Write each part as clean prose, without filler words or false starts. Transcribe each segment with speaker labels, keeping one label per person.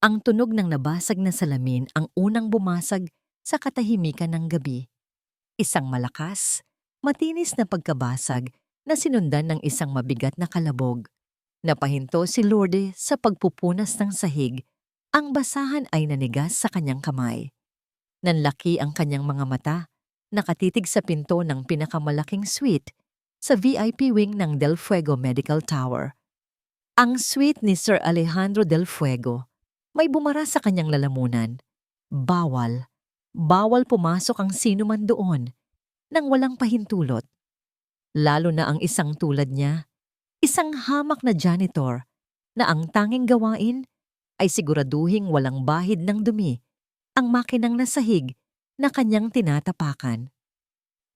Speaker 1: Ang tunog ng nabasag na salamin ang unang bumasag sa katahimikan ng gabi. Isang malakas, matinis na pagkabasag na sinundan ng isang mabigat na kalabog. Napahinto si Lourdes sa pagpupunas ng sahig. Ang basahan ay nanigas sa kanyang kamay. Nanlaki ang kanyang mga mata, nakatitig sa pinto ng pinakamalaking suite sa VIP wing ng Del Fuego Medical Tower. Ang suite ni Sir Alejandro Del Fuego. May bumara sa kanyang lalamunan. Bawal. Bawal pumasok ang sino man doon nang walang pahintulot. Lalo na ang isang tulad niya, isang hamak na janitor na ang tanging gawain ay siguraduhing walang bahid ng dumi ang makinang nasahig na kanyang tinatapakan.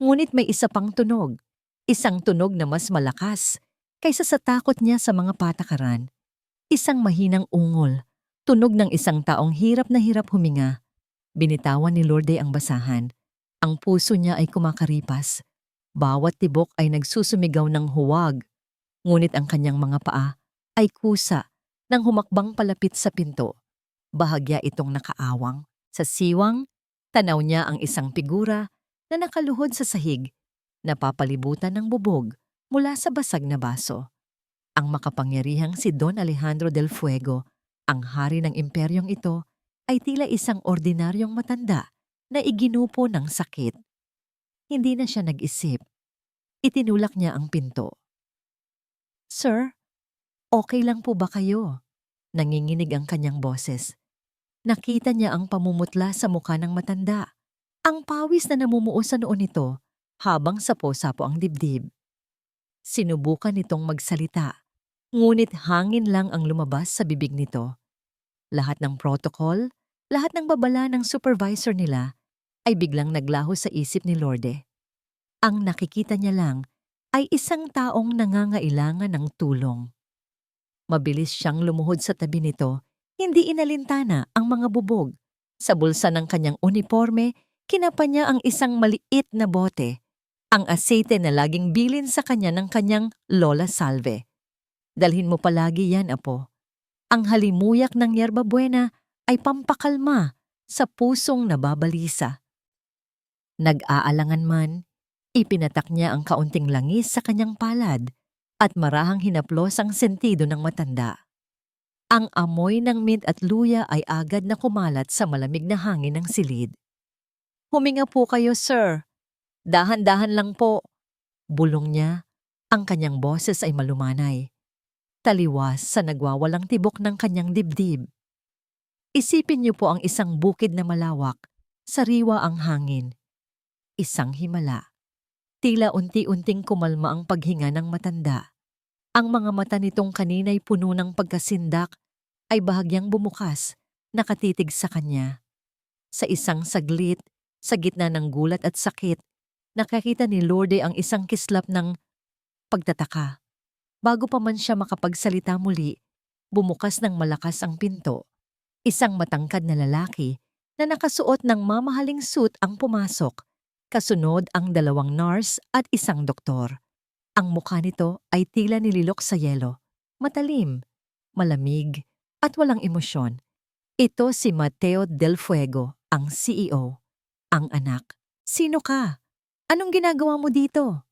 Speaker 1: Ngunit may isa pang tunog, isang tunog na mas malakas kaysa sa takot niya sa mga patakaran. Isang mahinang ungol, tunog ng isang taong hirap na hirap huminga. Binitawan ni Lourdes ang basahan. Ang puso niya ay kumakaripas. Bawat tibok ay nagsusumigaw ng huwag. Ngunit ang kanyang mga paa ay kusa nang humakbang palapit sa pinto. Bahagya itong nakaawang. Sa siwang, tanaw niya ang isang figura na nakaluhod sa sahig, napapalibutan ng bubog mula sa basag na baso. Ang makapangyarihang si Don Alejandro del Fuego, ang hari ng imperyong ito, ay tila isang ordinaryong matanda na iginupo ng sakit. Hindi na siya nag-isip. Itinulak niya ang pinto. "Sir, okay lang po ba kayo?" Nanginginig ang kanyang boses. Nakita niya ang pamumutla sa mukha ng matanda. Ang pawis na namumuo sa noo nito habang sapo-sapo ang dibdib. Sinubukan nitong magsalita, ngunit hangin lang ang lumabas sa bibig nito. Lahat ng protocol, lahat ng babala ng supervisor nila ay biglang naglaho sa isip ni Lourdes. Ang nakikita niya lang ay isang taong nangangailangan ng tulong. Mabilis siyang lumuhod sa tabi nito, hindi inalintana ang mga bubog. Sa bulsa ng kanyang uniforme, kinapa niya ang isang maliit na bote, ang asete na laging bilin sa kanya ng kanyang Lola Salve. "Dalhin mo palagi yan, apo. Ang halimuyak ng yerba buena ay pampakalma sa pusong nababalisa." Nag-aalangan man, ipinatak niya ang kaunting langis sa kanyang palad at marahang hinaplos ang sentido ng matanda. Ang amoy ng mint at luya ay agad na kumalat sa malamig na hangin ng silid. "Huminga po kayo, sir. Dahan-dahan lang po." Bulong niya. Ang kanyang boses ay malumanay. Taliwas sa nagwawalang tibok ng kanyang dibdib. Isipin niyo po ang isang bukid na malawak, sariwa ang hangin. Isang himala. Tila unti-unting kumalma ang paghinga ng matanda. Ang mga mata nitong kanina'y puno ng pagkasindak ay bahagyang bumukas, nakatitig sa kanya. Sa isang saglit, sa gitna ng gulat at sakit, nakakita ni Lourdes ang isang kislap ng pagtataka. Bago pa man siya makapagsalita muli, bumukas ng malakas ang pinto. Isang matangkad na lalaki na nakasuot ng mamahaling suit ang pumasok. Kasunod ang 2 nurse at isang doktor. Ang mukha nito ay tila nililok sa yelo. Matalim, malamig, at walang emosyon. Ito si Mateo Del Fuego, ang CEO. Ang anak. "Sino ka? Anong ginagawa mo dito?"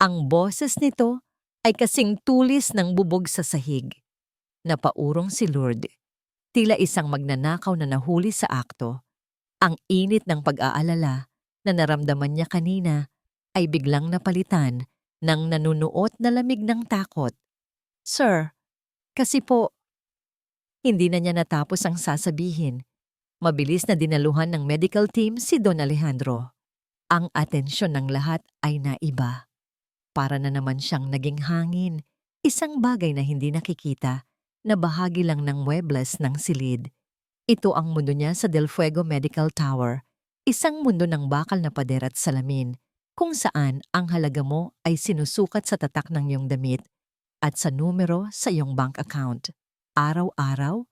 Speaker 1: Ang boses nito ay kasing tulis ng bubog sa sahig. Napaurong si Lourdes. Tila isang magnanakaw na nahuli sa akto. Ang init ng pag-aalala na naramdaman niya kanina ay biglang napalitan ng nanunuot na lamig ng takot. "Sir, kasi po..." Hindi na niya natapos ang sasabihin. Mabilis na dinaluhan ng medical team si Don Alejandro. Ang atensyon ng lahat ay naiba. Para na naman siyang naging hangin, isang bagay na hindi nakikita, na bahagi lang ng muebles ng silid. Ito ang mundo niya sa Del Fuego Medical Tower, isang mundo ng bakal na pader at salamin, kung saan ang halaga mo ay sinusukat sa tatak ng iyong damit at sa numero sa iyong bank account. Araw-araw,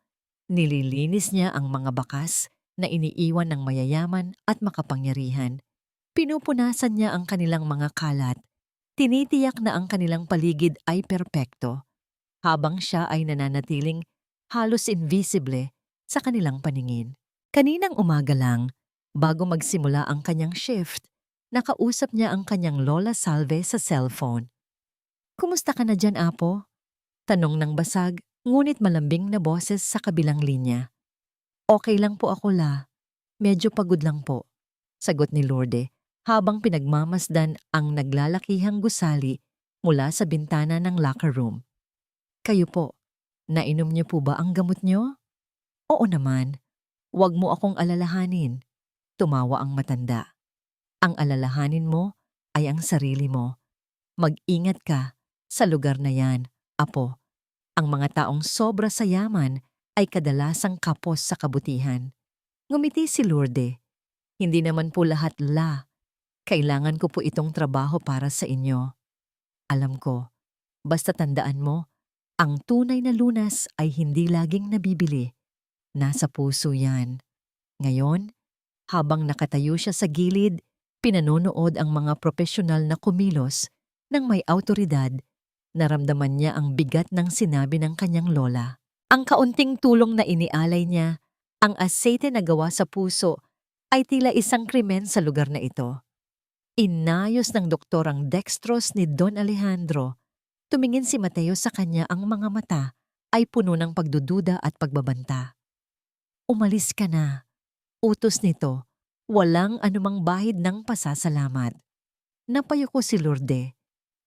Speaker 1: nililinis niya ang mga bakas na iniiwan ng mayayaman at makapangyarihan. Pinupunasan niya ang kanilang mga kalat. Tinitiyak na ang kanilang paligid ay perpekto, habang siya ay nananatiling halos invisible sa kanilang paningin. Kaninang umaga lang, bago magsimula ang kanyang shift, nakausap niya ang kanyang Lola Salve sa cellphone. "Kumusta ka na dyan, Apo?" Tanong ng basag, ngunit malambing na boses sa kabilang linya. "Okay lang po ako, La. Medyo pagod lang po," sagot ni Lourdes habang pinagmamasdan ang naglalakihang gusali mula sa bintana ng locker room. "Kayo po, nainom niyo po ba ang gamot niyo?" "Oo naman. Huwag mo akong alalahanin," tumawa ang matanda. "Ang alalahanin mo ay ang sarili mo. Mag-ingat ka sa lugar na yan, Apo. Ang mga taong sobra sa yaman ay kadalasang kapos sa kabutihan." Ngumiti si Lourdes. "Hindi naman po lahat, La. Kailangan ko po itong trabaho para sa inyo. Alam ko, basta tandaan mo, ang tunay na lunas ay hindi laging nabibili. Nasa puso yan." Ngayon, habang nakatayo siya sa gilid, pinanonood ang mga profesional na kumilos ng may awtoridad, naramdaman niya ang bigat ng sinabi ng kanyang lola. Ang kaunting tulong na inialay niya, ang asete na gawa sa puso, ay tila isang krimen sa lugar na ito. Inayos ng doktor ang dextrose ni Don Alejandro. Tumingin si Mateo sa kanya, ang mga mata ay puno ng pagdududa at pagbabanta. "Umalis ka na. Utos nito, walang anumang bahid ng pasasalamat." Napayuko si Lourdes.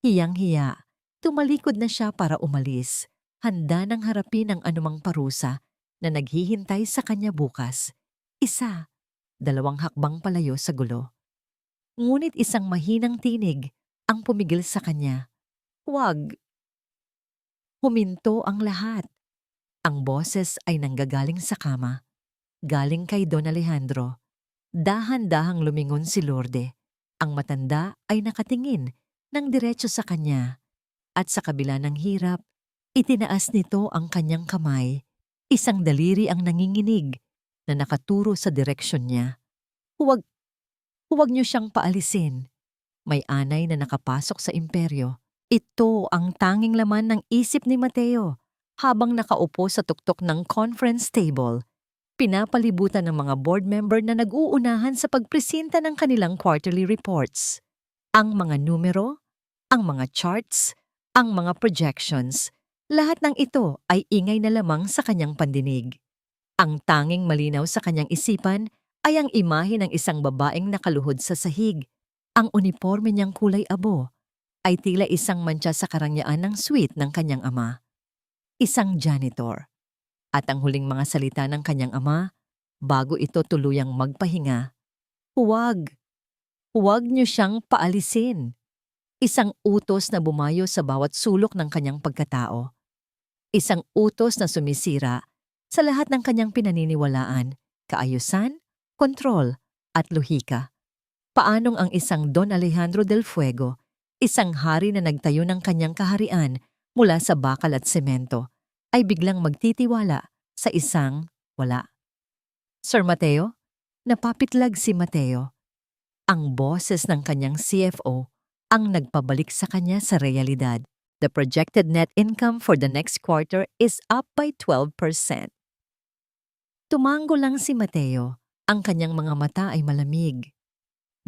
Speaker 1: Hiyang-hiya, tumalikod na siya para umalis, handa nang harapin ang anumang parusa na naghihintay sa kanya bukas. 1, 2 hakbang palayo sa gulo. Ngunit isang mahinang tinig ang pumigil sa kanya. "Huwag!" Huminto ang lahat. Ang boses ay nanggagaling sa kama, galing kay Don Alejandro. Dahan-dahang lumingon si Lourdes. Ang matanda ay nakatingin ng diretso sa kanya, at sa kabila ng hirap, itinaas nito ang kanyang kamay. Isang daliri ang nanginginig na nakaturo sa direksyon niya. "Huwag, huwag niyo siyang paalisin." May anay na nakapasok sa imperyo. Ito ang tanging laman ng isip ni Mateo habang nakaupo sa tuktok ng conference table, pinapalibutan ng mga board member na nag-uunahan sa pagpresenta ng kanilang quarterly reports. Ang mga numero, ang mga charts, ang mga projections, lahat ng ito ay ingay na lamang sa kanyang pandinig. Ang tanging malinaw sa kanyang isipan ay ang imahe ng isang babaeng nakaluhod sa sahig. Ang uniforme niyang kulay abo ay tila isang mantsa sa karangyaan ng suite ng kanyang ama. Isang janitor. At ang huling mga salita ng kanyang ama, bago ito tuluyang magpahinga, "Huwag! Huwag niyo siyang paalisin." Isang utos na bumayo sa bawat sulok ng kanyang pagkatao. Isang utos na sumisira sa lahat ng kanyang pinaniniwalaan, kaayusan, kontrol, at lohika. Paanong ang isang Don Alejandro del Fuego, isang hari na nagtayo ng kanyang kaharian mula sa bakal at semento, ay biglang magtitiwala sa isang wala? "Sir Mateo?" Napapitlag si Mateo. Ang boses ng kanyang CFO ang nagpabalik sa kanya sa realidad. "The projected net income for the next quarter is up by 12%. Tumango lang si Mateo. Ang kanyang mga mata ay malamig.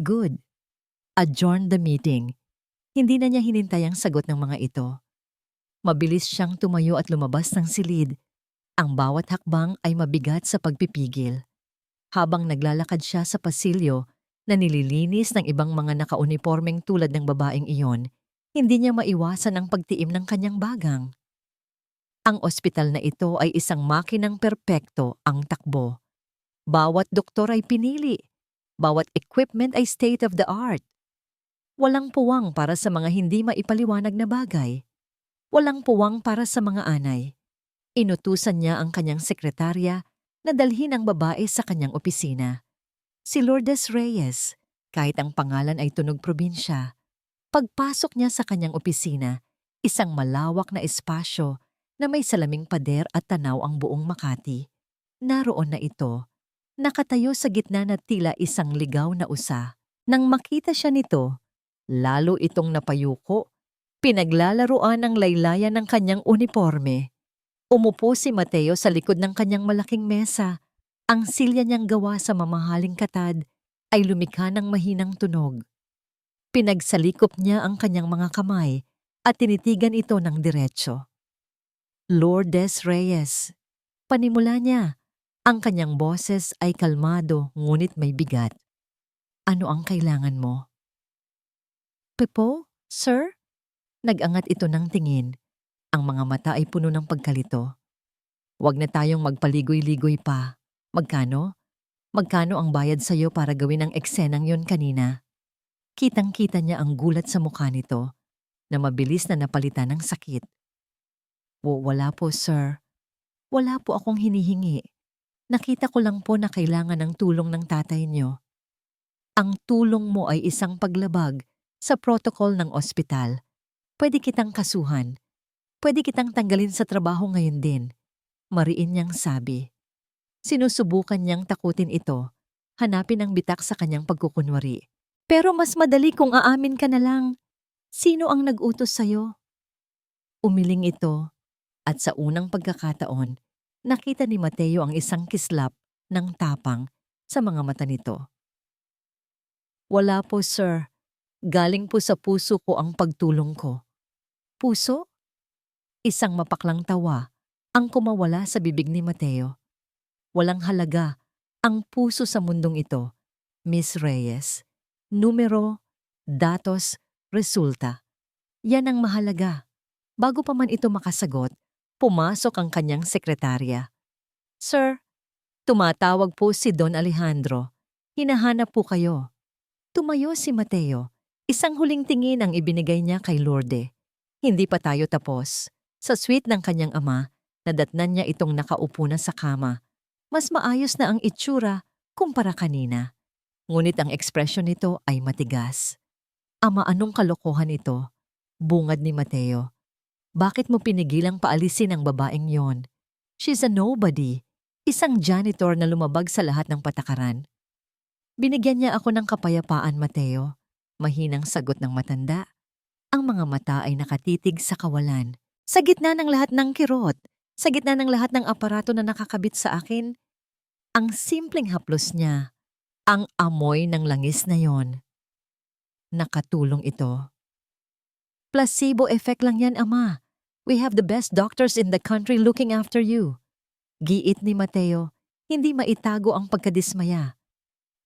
Speaker 1: "Good. Adjourn the meeting." Hindi na niya hinintay ang sagot ng mga ito. Mabilis siyang tumayo at lumabas ng silid. Ang bawat hakbang ay mabigat sa pagpipigil. Habang naglalakad siya sa pasilyo na nililinis ng ibang mga nakaunipormeng tulad ng babaeng iyon, hindi niya maiwasan ang pagtiim ng kanyang bagang. Ang ospital na ito ay isang makinang perpekto ang takbo. Bawat doktor ay pinili. Bawat equipment ay state of the art. Walang puwang para sa mga hindi maipaliwanag na bagay. Walang puwang para sa mga anay. Inutusan niya ang kanyang sekretarya na dalhin ang babae sa kanyang opisina. Si Lourdes Reyes, kahit ang pangalan ay tunog probinsya. Pagpasok niya sa kanyang opisina, isang malawak na espasyo na may salaming pader at tanaw ang buong Makati. Naroon na ito, nakatayo sa gitna na tila isang ligaw na usa. Nang makita siya nito, lalo itong napayuko, pinaglalaruan ng laylayan ng kanyang uniforme. Umupo si Mateo sa likod ng kanyang malaking mesa. Ang silya niyang gawa sa mamahaling katad ay lumikha ng mahinang tunog. Pinagsalikop niya ang kanyang mga kamay at tinitigan ito ng diretsyo. Lourdes Reyes, panimula niya. Ang kanyang boses ay kalmado ngunit may bigat. Ano ang kailangan mo? Pepo, sir? Nag-angat ito ng tingin. Ang mga mata ay puno ng pagkalito. Huwag na tayong magpaligoy-ligoy pa. Magkano? Magkano ang bayad sa'yo para gawin ang eksenang yon kanina? Kitang-kita niya ang gulat sa mukha nito na mabilis na napalitan ng sakit. Wala po, sir. Wala po akong hinihingi. Nakita ko lang po na kailangan ng tulong ng tatay niyo. Ang tulong mo ay isang paglabag sa protocol ng ospital. Pwede kitang kasuhan. Pwede kitang tanggalin sa trabaho ngayon din. Mariin niyang sabi. Sinusubukan niyang takutin ito. Hanapin ang bitak sa kanyang pagkukunwari. Pero mas madali kung aamin ka na lang. Sino ang nag-utos sa'yo? Umiling ito at sa unang pagkakataon, nakita ni Mateo ang isang kislap ng tapang sa mga mata nito. Wala po, sir. Galing po sa puso ko ang pagtulong ko. Puso? Isang mapaklang tawa ang kumawala sa bibig ni Mateo. Walang halaga ang puso sa mundong ito, Miss Reyes. Numero, datos, resulta. Yan ang mahalaga. Bago pa man ito makasagot, pumasok ang kanyang sekretarya. Sir, tumatawag po si Don Alejandro. Hinahanap po kayo. Tumayo si Mateo. Isang huling tingin ang ibinigay niya kay Lourdes. Hindi pa tayo tapos. Sa suite ng kanyang ama, nadatnan niya itong nakaupo na sa kama. Mas maayos na ang itsura kumpara kanina. Ngunit ang ekspresyon nito ay matigas. Ama, anong kalokohan ito? Bungad ni Mateo. Bakit mo pinigilang paalisin ang babaeng yon? She's a nobody. Isang janitor na lumabag sa lahat ng patakaran. Binigyan niya ako ng kapayapaan, Mateo. Mahinang sagot ng matanda. Ang mga mata ay nakatitig sa kawalan. Sa gitna ng lahat ng kirot, sa gitna ng lahat ng aparato na nakakabit sa akin, ang simpleng haplos niya, ang amoy ng langis na yon. Nakatulong ito. Placebo effect lang yan, Ama. We have the best doctors in the country looking after you. Giit ni Mateo, hindi maitago ang pagkadismaya.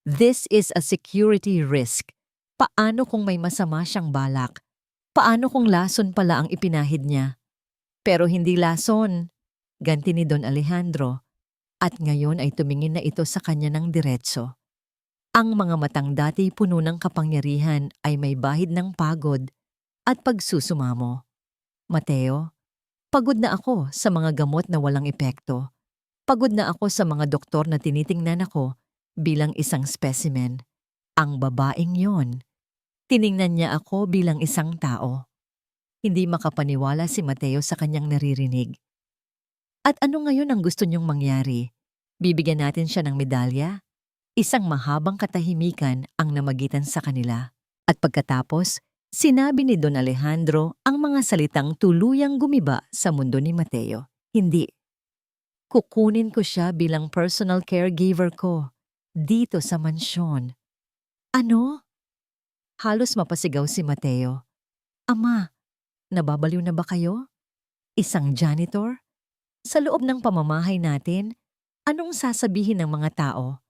Speaker 1: This is a security risk. Paano kung may masama siyang balak? Paano kung lason pala ang ipinahid niya? Pero hindi lason, ganti ni Don Alejandro, at ngayon ay tumingin na ito sa kanya ng diretso. Ang mga matang dati puno ng kapangyarihan ay may bahid ng pagod at pagsusumamo. Mateo, pagod na ako sa mga gamot na walang epekto. Pagod na ako sa mga doktor na tinitingnan ako bilang isang specimen. Ang babaeng yon. Tiningnan niya ako bilang isang tao. Hindi makapaniwala si Mateo sa kanyang naririnig. At ano ngayon ang gusto niyong mangyari? Bibigyan natin siya ng medalya? Isang mahabang katahimikan ang namagitan sa kanila. At pagkatapos, sinabi ni Don Alejandro ang mga salitang tuluyang gumiba sa mundo ni Mateo. Hindi. Kukunin ko siya bilang personal caregiver ko dito sa mansyon. Ano? Halos mapasigaw si Mateo. Ama, nababaliw na ba kayo? Isang janitor? Sa loob ng pamamahay natin, anong sasabihin ng mga tao?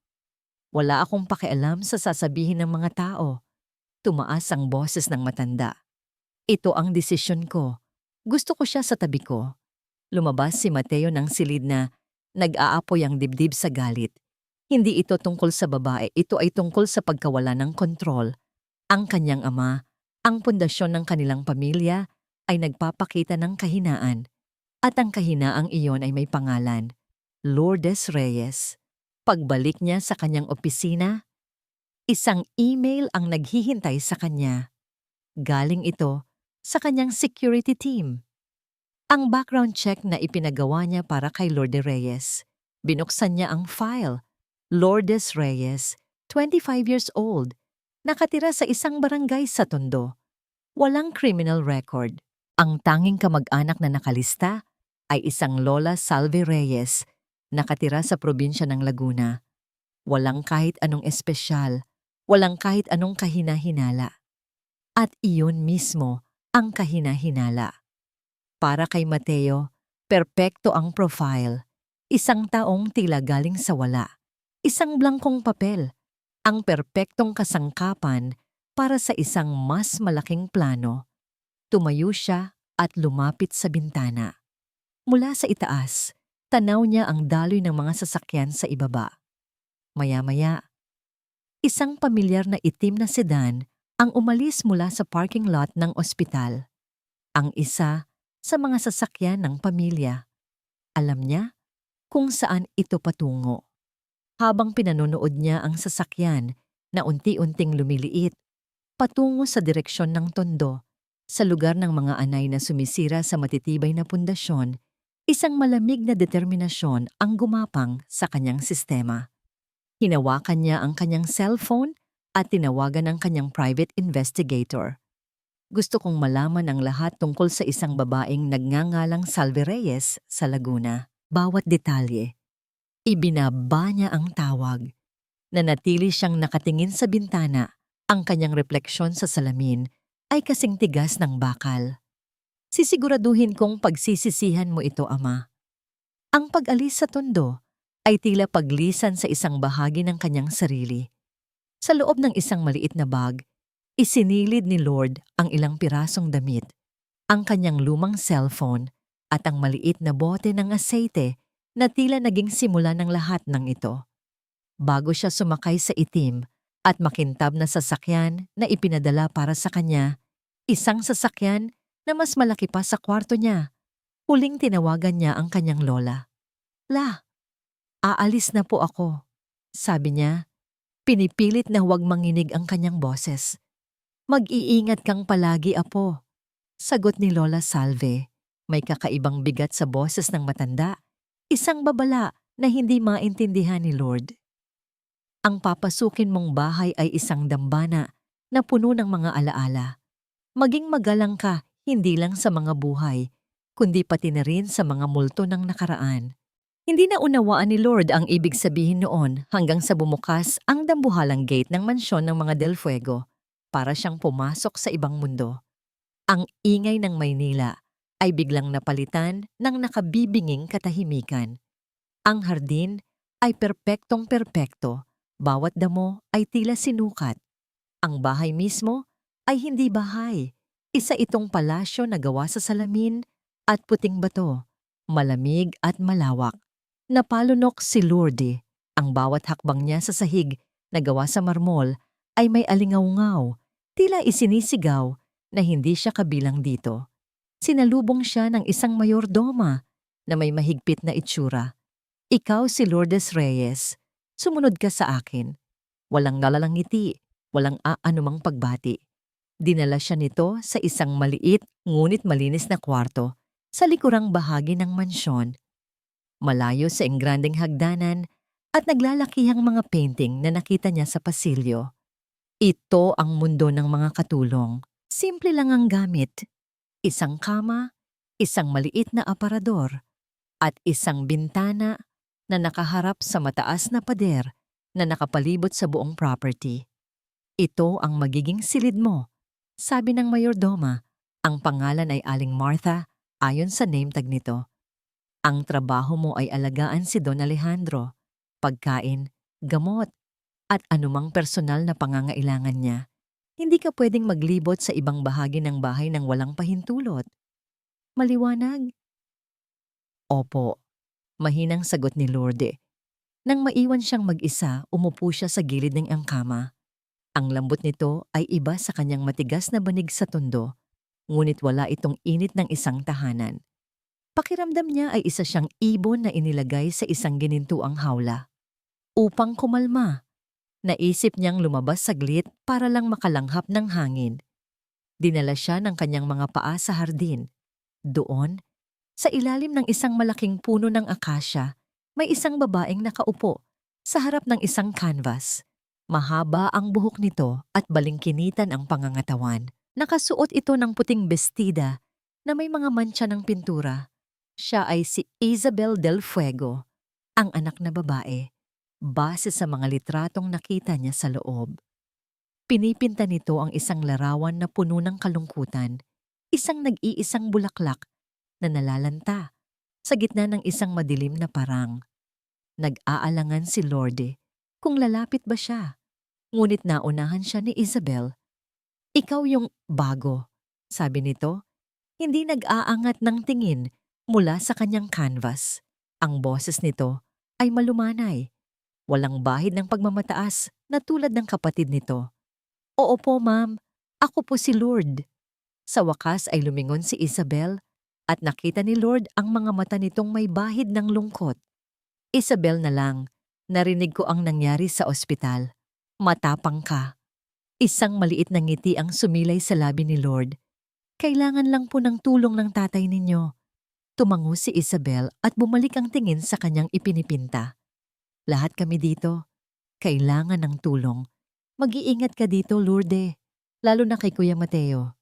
Speaker 1: Wala akong pakialam sa sasabihin ng mga tao. Tumaas ang boses ng matanda. Ito ang desisyon ko. Gusto ko siya sa tabi ko. Lumabas si Mateo ng silid na nag-aapoy ang dibdib sa galit. Hindi ito tungkol sa babae, ito ay tungkol sa pagkawala ng kontrol. Ang kanyang ama, ang pundasyon ng kanilang pamilya, ay nagpapakita ng kahinaan. At ang kahinaang iyon ay may pangalan, Lourdes Reyes. Pagbalik niya sa kanyang opisina, isang email ang naghihintay sa kanya. Galing ito sa kanyang security team. Ang background check na ipinagawa niya para kay Lourdes Reyes. Binuksan niya ang file. Lourdes Reyes, 25 years old, nakatira sa isang barangay sa Tondo. Walang criminal record. Ang tanging kamag-anak na nakalista ay isang Lola Salve Reyes, nakatira sa probinsya ng Laguna. Walang kahit anong espesyal, walang kahit anong kahina-hinala. At iyon mismo ang kahina-hinala. Para kay Mateo, perpekto ang profile. Isang taong tila galing sa wala. Isang blankong papel. Ang perpektong kasangkapan para sa isang mas malaking plano. Tumayo siya at lumapit sa bintana. Mula sa itaas, tanaw niya ang daloy ng mga sasakyan sa ibaba. Maya-maya, isang pamilyar na itim na sedan ang umalis mula sa parking lot ng ospital. Ang isa sa mga sasakyan ng pamilya. Alam niya kung saan ito patungo. Habang pinanonood niya ang sasakyan na unti-unting lumiliit, patungo sa direksyon ng tondo, sa lugar ng mga anay na sumisira sa matitibay na pundasyon, isang malamig na determinasyon ang gumapang sa kanyang sistema. Hinawakan niya ang kanyang cellphone at tinawagan ang kanyang private investigator. Gusto kong malaman ang lahat tungkol sa isang babaeng nagngangalang Salve Reyes sa Laguna. Bawat detalye. Ibinaba niya ang tawag. Nanatili siyang nakatingin sa bintana. Ang kanyang refleksyon sa salamin ay kasing tigas ng bakal. Sisiguraduhin kong pagsisisihan mo ito, Ama. Ang pag-alis sa tondo ay tila paglisan sa isang bahagi ng kanyang sarili. Sa loob ng isang maliit na bag, isinilid ni Lord ang ilang pirasong damit, ang kanyang lumang cellphone at ang maliit na bote ng aseite na tila naging simula ng lahat ng ito. Bago siya sumakay sa itim at makintab na sasakyan na ipinadala para sa kanya, isang sasakyan na mas malaki pa sa kwarto niya. Huling tinawagan niya ang kanyang lola. La, aalis na po ako, sabi niya. Pinipilit na huwag manginig ang kanyang boses. Mag-iingat kang palagi, apo, sagot ni Lola Salve. May kakaibang bigat sa boses ng matanda, isang babala na hindi maintindihan ni Lord. Ang papasukin mong bahay ay isang dambana na puno ng mga alaala. Maging magalang ka hindi lang sa mga buhay, kundi pati na rin sa mga multo ng nakaraan. Hindi na unawaan ni Lord ang ibig sabihin noon hanggang sa bumukas ang dambuhalang gate ng mansyon ng mga Del Fuego para siyang pumasok sa ibang mundo. Ang ingay ng Maynila ay biglang napalitan ng nakabibinging katahimikan. Ang hardin ay perpektong-perpekto, bawat damo ay tila sinukat. Ang bahay mismo ay hindi bahay, isa itong palasyo na gawa sa salamin at puting bato, malamig at malawak. Napalunok si Lourdes, ang bawat hakbang niya sa sahig na gawa sa marmol ay may alingaw-ngaw, tila isinisigaw na hindi siya kabilang dito. Sinalubong siya ng isang mayordoma na may mahigpit na itsura. Ikaw si Lourdes Reyes, sumunod ka sa akin. Walang ngalalang ngiti, walang aanumang pagbati. Dinala siya nito sa isang maliit ngunit malinis na kwarto sa likurang bahagi ng mansyon. Malayo sa engrandeng hagdanan at naglalakihang mga painting na nakita niya sa pasilyo. Ito ang mundo ng mga katulong. Simple lang ang gamit. Isang kama, isang maliit na aparador, at isang bintana na nakaharap sa mataas na pader na nakapalibot sa buong property. Ito ang magiging silid mo, sabi ng mayordoma. Ang pangalan ay Aling Martha ayon sa name tag nito. Ang trabaho mo ay alagaan si Don Alejandro, pagkain, gamot, at anumang personal na pangangailangan niya. Hindi ka pwedeng maglibot sa ibang bahagi ng bahay nang walang pahintulot. Maliwanag? Opo, mahinang sagot ni Lourdes. Nang maiwan siyang mag-isa, umupo siya sa gilid ng angkama. Ang lambot nito ay iba sa kanyang matigas na banig sa tondo, ngunit wala itong init ng isang tahanan. Pakiramdam niya ay isa siyang ibon na inilagay sa isang ginintuang hawla. Upang kumalma, naisip niyang lumabas saglit para lang makalanghap ng hangin. Dinala siya ng kanyang mga paa sa hardin. Doon, sa ilalim ng isang malaking puno ng akasya, may isang babaeng nakaupo sa harap ng isang canvas. Mahaba ang buhok nito at balingkinitan ang pangangatawan. Nakasuot ito ng puting bestida na may mga mantsa ng pintura. Siya ay si Isabel del Fuego, ang anak na babae, base sa mga litratong nakita niya sa loob. Pinipinta nito ang isang larawan na puno ng kalungkutan, isang nag-iisang bulaklak na nalalanta sa gitna ng isang madilim na parang. Nag-aalangan si Lorde kung lalapit ba siya, ngunit naunahan siya ni Isabel. Ikaw yung bago, sabi nito, hindi nag-aangat ng tingin mula sa kanyang canvas. Ang boses nito ay malumanay, walang bahid ng pagmamataas na tulad ng kapatid nito. Oo po ma'am, ako po si Lord. Sa wakas ay lumingon si Isabel at nakita ni Lord ang mga mata nitong may bahid ng lungkot. Isabel na lang, narinig ko ang nangyari sa ospital. Matapang ka. Isang maliit na ngiti ang sumilay sa labi ni Lord. Kailangan lang po ng tulong ng tatay ninyo. Tumango si Isabel at bumalik ang tingin sa kanyang ipinipinta. Lahat kami dito. Kailangan ng tulong. Mag-iingat ka dito, Lourdes. Lalo na kay Kuya Mateo.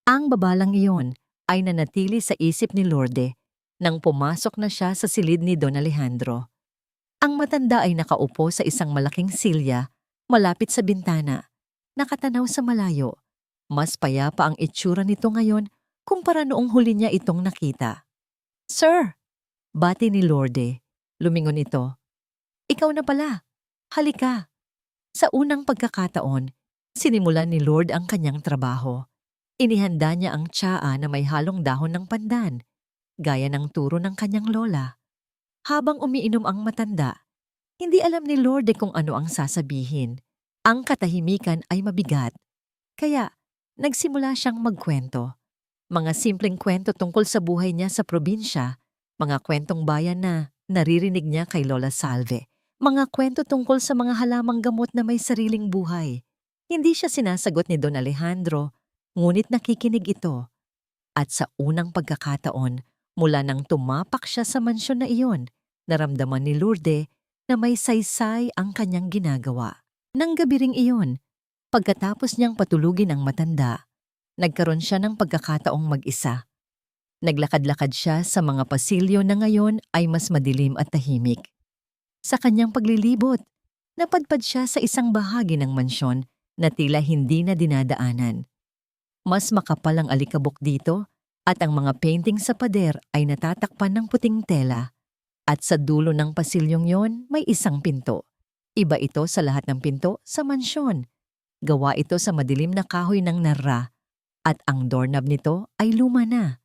Speaker 1: Ang babalang iyon ay nanatili sa isip ni Lourdes nang pumasok na siya sa silid ni Don Alejandro. Ang matanda ay nakaupo sa isang malaking silya malapit sa bintana, nakatanaw sa malayo. Mas payapa ang itsura nito ngayon kumpara noong huli niya itong nakita. Sir! Bati ni Lourdes. Lumingon ito. Ikaw na pala. Halika. Sa unang pagkakataon, sinimulan ni Lord ang kanyang trabaho. Inihanda niya ang tsaa na may halong dahon ng pandan, gaya ng turo ng kanyang lola. Habang umiinom ang matanda, hindi alam ni Lorde kung ano ang sasabihin. Ang katahimikan ay mabigat, kaya nagsimula siyang magkwento. Mga simpleng kwento tungkol sa buhay niya sa probinsya, mga kwentong bayan na naririnig niya kay Lola Salve, mga kwento tungkol sa mga halamang gamot na may sariling buhay. Hindi siya sinasagot ni Don Alejandro, ngunit nakikinig ito. At sa unang pagkakataon, mula nang tumapak siya sa mansyon na iyon, naramdaman ni Lourdes na may saysay ang kanyang ginagawa. Nang gabi ring iyon, pagkatapos niyang patulugin ang matanda, nagkaroon siya ng pagkakataong mag-isa. Naglakad-lakad siya sa mga pasilyo na ngayon ay mas madilim at tahimik. Sa kanyang paglilibot, napadpad siya sa isang bahagi ng mansyon na tila hindi na dinadaanan. Mas makapal ang alikabok dito at ang mga painting sa pader ay natatakpan ng puting tela. At sa dulo ng pasilyong yon may isang pinto. Iba ito sa lahat ng pinto sa mansyon. Gawa ito sa madilim na kahoy ng narra at ang doorknob nito ay luma na.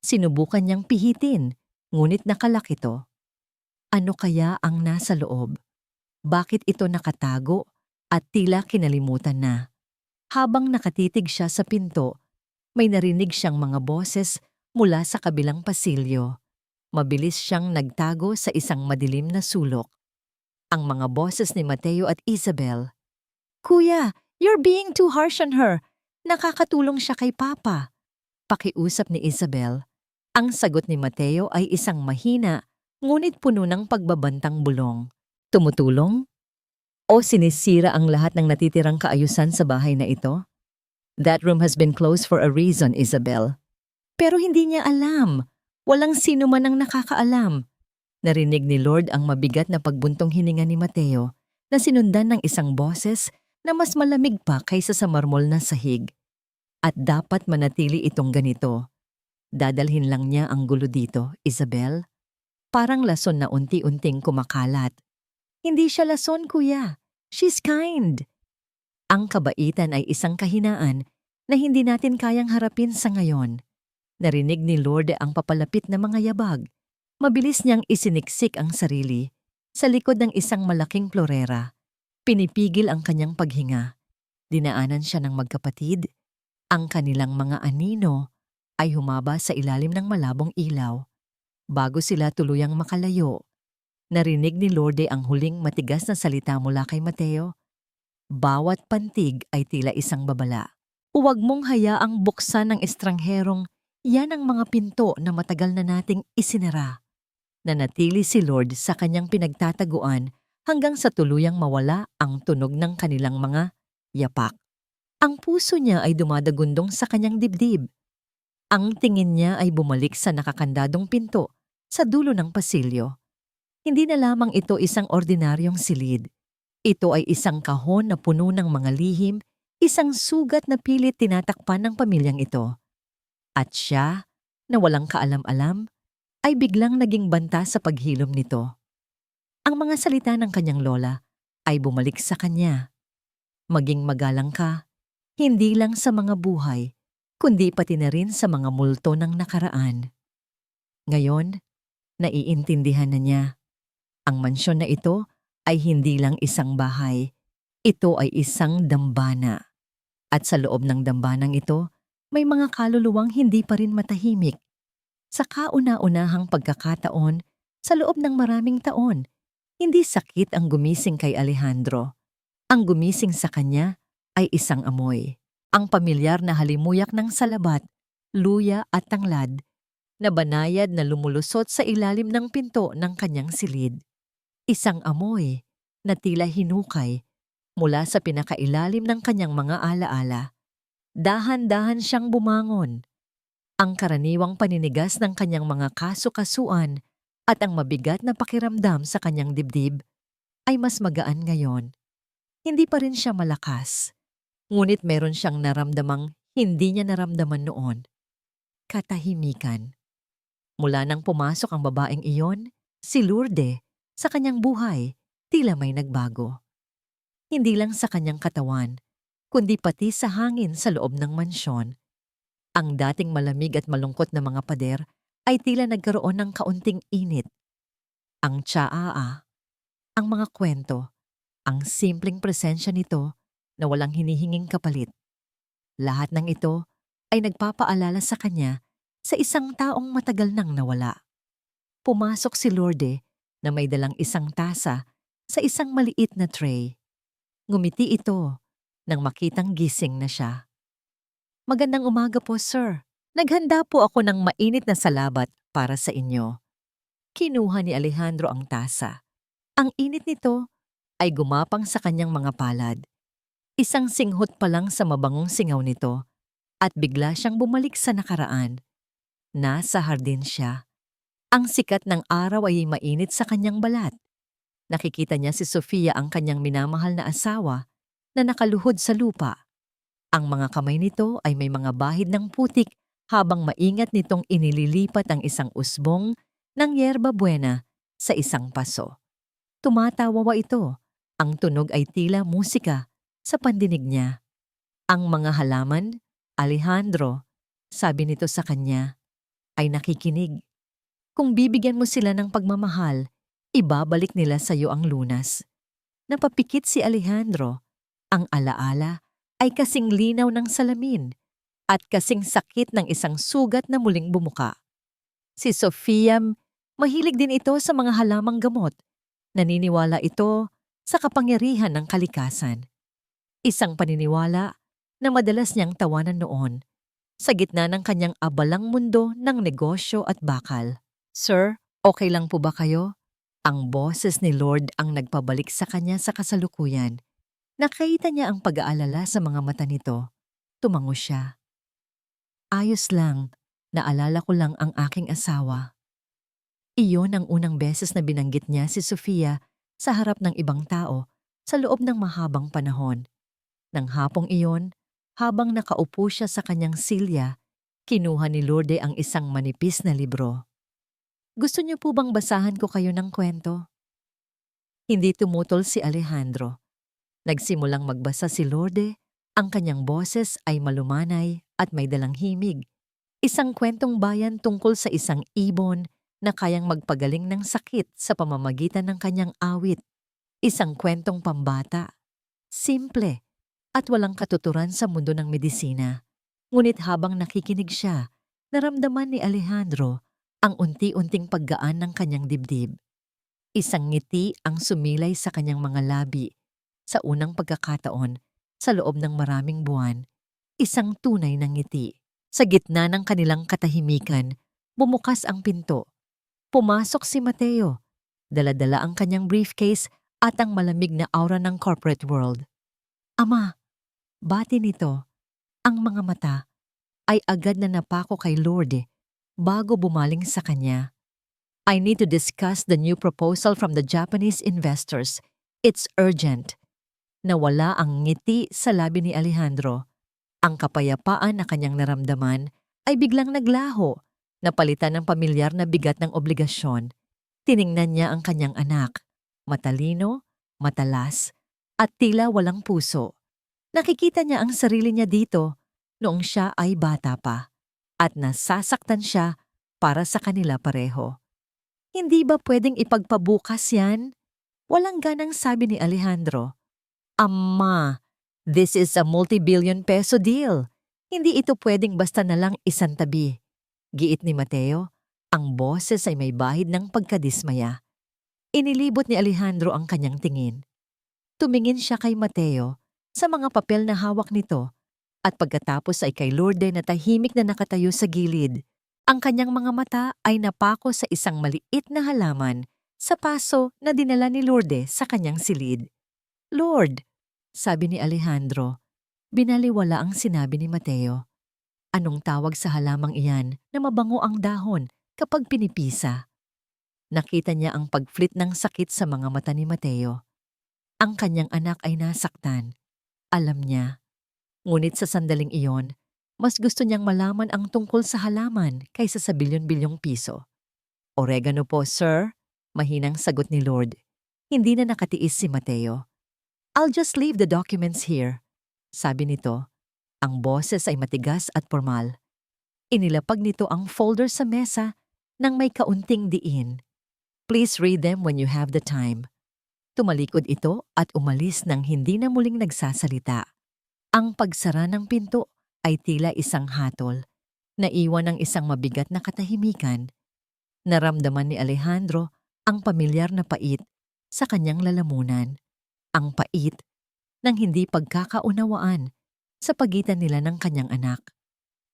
Speaker 1: Sinubukan niyang pihitin, ngunit nakalak ito. Ano kaya ang nasa loob? Bakit ito nakatago at tila kinalimutan na? Habang nakatitig siya sa pinto, may narinig siyang mga boses mula sa kabilang pasilyo. Mabilis siyang nagtago sa isang madilim na sulok. Ang mga boses ni Mateo at Isabel. Kuya, you're being too harsh on her. Nakakatulong siya kay Papa. Pakiusap ni Isabel. Ang sagot ni Mateo ay isang mahina, ngunit puno ng pagbabantang bulong. Tumutulong? O sinisira ang lahat ng natitirang kaayusan sa bahay na ito? That room has been closed for a reason, Isabel. Pero hindi niya alam. Walang sino man ang nakakaalam. Narinig ni Lord ang mabigat na pagbuntong hininga ni Mateo na sinundan ng isang boses na mas malamig pa kaysa sa marmol na sahig. At dapat manatili itong ganito. Dadalhin lang niya ang gulo dito, Isabel. Parang lason na unti-unting kumakalat. Hindi siya lason, kuya. She's kind. Ang kabaitan ay isang kahinaan na hindi natin kayang harapin sa ngayon. Narinig ni Lord ang papalapit na mga yabag. Mabilis niyang isiniksik ang sarili sa likod ng isang malaking florera. Pinipigil ang kanyang paghinga. Dinaanan siya ng magkapatid. Ang kanilang mga anino ay humaba sa ilalim ng malabong ilaw. Bago sila tuluyang makalayo, narinig ni Lorde ang huling matigas na salita mula kay Mateo. Bawat pantig ay tila isang babala. Huwag mong hayaang buksan ng estrangherong yan ang mga pinto na matagal na nating isinara. Nanatili si Lord sa kanyang pinagtataguan hanggang sa tuluyang mawala ang tunog ng kanilang mga yapak. Ang puso niya ay dumadagundong sa kanyang dibdib. Ang tingin niya ay bumalik sa nakakandadong pinto sa dulo ng pasilyo. Hindi na lamang ito isang ordinaryong silid. Ito ay isang kahon na puno ng mga lihim, isang sugat na pilit tinatakpan ng pamilyang ito. At siya, na walang kaalam-alam, ay biglang naging banta sa paghilom nito. Ang mga salita ng kanyang lola ay bumalik sa kanya. Maging magalang ka, hindi lang sa mga buhay, kundi pati na rin sa mga multo ng nakaraan. Ngayon, naiintindihan na niya. Ang mansyon na ito ay hindi lang isang bahay. Ito ay isang dambana. At sa loob ng dambanang ito, may mga kaluluwang hindi pa rin matahimik. Sa kauna-unahang pagkakataon, sa loob ng maraming taon, hindi sakit ang gumising kay Alejandro. Ang gumising sa kanya ay isang amoy. Ang pamilyar na halimuyak ng salabat, luya at tanglad, na banayad na lumulusot sa ilalim ng pinto ng kanyang silid. Isang amoy na tila hinukay mula sa pinakailalim ng kanyang mga alaala. Dahan-dahan siyang bumangon. Ang karaniwang paninigas ng kanyang mga kaso-kasuan at ang mabigat na pakiramdam sa kanyang dibdib ay mas magaan ngayon. Hindi pa rin siya malakas, ngunit meron siyang naramdamang hindi niya naramdaman noon. Katahimikan. Mula nang pumasok ang babaeng iyon, si Lourdes, sa kanyang buhay, tila may nagbago. Hindi lang sa kanyang katawan, kundi pati sa hangin sa loob ng mansyon. Ang dating malamig at malungkot na mga pader ay tila nagkaroon ng kaunting init. Ang tsaa, ang mga kwento, ang simpleng presensya nito na walang hinihinging kapalit. Lahat ng ito ay nagpapaalala sa kanya sa isang taong matagal nang nawala. Pumasok si Lourdes na may dalang isang tasa sa isang maliit na tray. Ngumiti ito nang makitang gising na siya. "Magandang umaga po, sir. Naghanda po ako ng mainit na salabat para sa inyo." Kinuha ni Alejandro ang tasa. Ang init nito ay gumapang sa kanyang mga palad. Isang singhot pa lang sa mabangong singaw nito at bigla siyang bumalik sa nakaraan. Nasa hardin siya. Ang sikat ng araw ay mainit sa kanyang balat. Nakikita niya si Sofia, ang kanyang minamahal na asawa, na nakaluhod sa lupa. Ang mga kamay nito ay may mga bahid ng putik habang maingat nitong inililipat ang isang usbong ng yerba buena sa isang paso. Tumatawa ito. Ang tunog ay tila musika sa pandinig niya. Ang mga halaman, Alejandro, sabi nito sa kanya, ay nakikinig. Kung bibigyan mo sila ng pagmamahal, ibabalik nila sa iyo ang lunas. Napapikit si Alejandro. Ang alaala ay kasing linaw ng salamin at kasing sakit ng isang sugat na muling bumuka. Si Sofia, mahilig din ito sa mga halamang gamot. Naniniwala ito sa kapangyarihan ng kalikasan. Isang paniniwala na madalas niyang tawanan noon sa gitna ng kanyang abalang mundo ng negosyo at bakal. "Sir, okay lang po ba kayo?" Ang boses ni Lord ang nagpabalik sa kanya sa kasalukuyan. Nakita niya ang pag-aalala sa mga mata nito. Tumango siya. "Ayos lang, naalala ko lang ang aking asawa." Iyon ang unang beses na binanggit niya si Sofia sa harap ng ibang tao sa loob ng mahabang panahon. Nang hapong iyon, habang nakaupo siya sa kanyang silya, kinuha ni Lourdes ang isang manipis na libro. "Gusto niyo po bang basahan ko kayo ng kwento?" Hindi tumutol si Alejandro. Nagsimulang magbasa si Lourdes. Ang kanyang boses ay malumanay at may dalang himig. Isang kwentong bayan tungkol sa isang ibon na kayang magpagaling ng sakit sa pamamagitan ng kanyang awit. Isang kwentong pambata, simple, at walang katuturan sa mundo ng medisina. Ngunit habang nakikinig siya, naramdaman ni Alejandro ang unti-unting paggaan ng kanyang dibdib. Isang ngiti ang sumilay sa kanyang mga labi. Sa unang pagkakataon, sa loob ng maraming buwan, isang tunay na ngiti. Sa gitna ng kanilang katahimikan, bumukas ang pinto. Pumasok si Mateo. Dala-dala ang kanyang briefcase at ang malamig na aura ng corporate world. "Ama," bati nito, ang mga mata ay agad na napako kay Lourdes bago bumaling sa kanya. I need to discuss the new proposal from the Japanese investors. It's urgent. Nawala ang ngiti sa labi ni Alejandro. Ang kapayapaan na kanyang naramdaman ay biglang naglaho, napalitan ng pamilyar na bigat ng obligasyon. Tiningnan niya ang kanyang anak, matalino, matalas, at tila walang puso. Nakikita niya ang sarili niya dito noong siya ay bata pa, at nasasaktan siya para sa kanila pareho. Hindi ba pwedeng ipagpabukas yan? Walang ganang sabi ni Alejandro. Ama, this is a multi-billion peso deal. Hindi ito pwedeng basta na lang isantabi. Giit ni Mateo, ang boses ay may bahid ng pagkadismaya. Inilibot ni Alejandro ang kanyang tingin. Tumingin siya kay Mateo sa mga papel na hawak nito at pagkatapos ay kay Lourdes na tahimik na nakatayo sa gilid. Ang kanyang mga mata ay napako sa isang maliit na halaman sa paso na dinala ni Lourdes sa kanyang silid. Lord, sabi ni Alejandro, binaliwala ang sinabi ni Mateo. Anong tawag sa halamang iyan na mabango ang dahon kapag pinipisa? Nakita niya ang pagflit ng sakit sa mga mata ni Mateo. Ang kanyang anak ay nasaktan. Alam niya. Ngunit sa sandaling iyon, mas gusto niyang malaman ang tungkol sa halaman kaysa sa bilyon-bilyong piso. Oregano po, sir, mahinang sagot ni Lord. Hindi na nakatiis si Mateo. I'll just leave the documents here, sabi nito. Ang boses ay matigas at formal. Inilapag nito ang folder sa mesa nang may kaunting diin. Please read them when you have the time. Tumalikod ito at umalis nang hindi na muling nagsasalita. Ang pagsara ng pinto ay tila isang hatol. Naiwan ng isang mabigat na katahimikan. Naramdaman ni Alejandro ang pamilyar na pait sa kanyang lalamunan. Ang pait ng hindi pagkakaunawaan sa pagitan nila ng kanyang anak.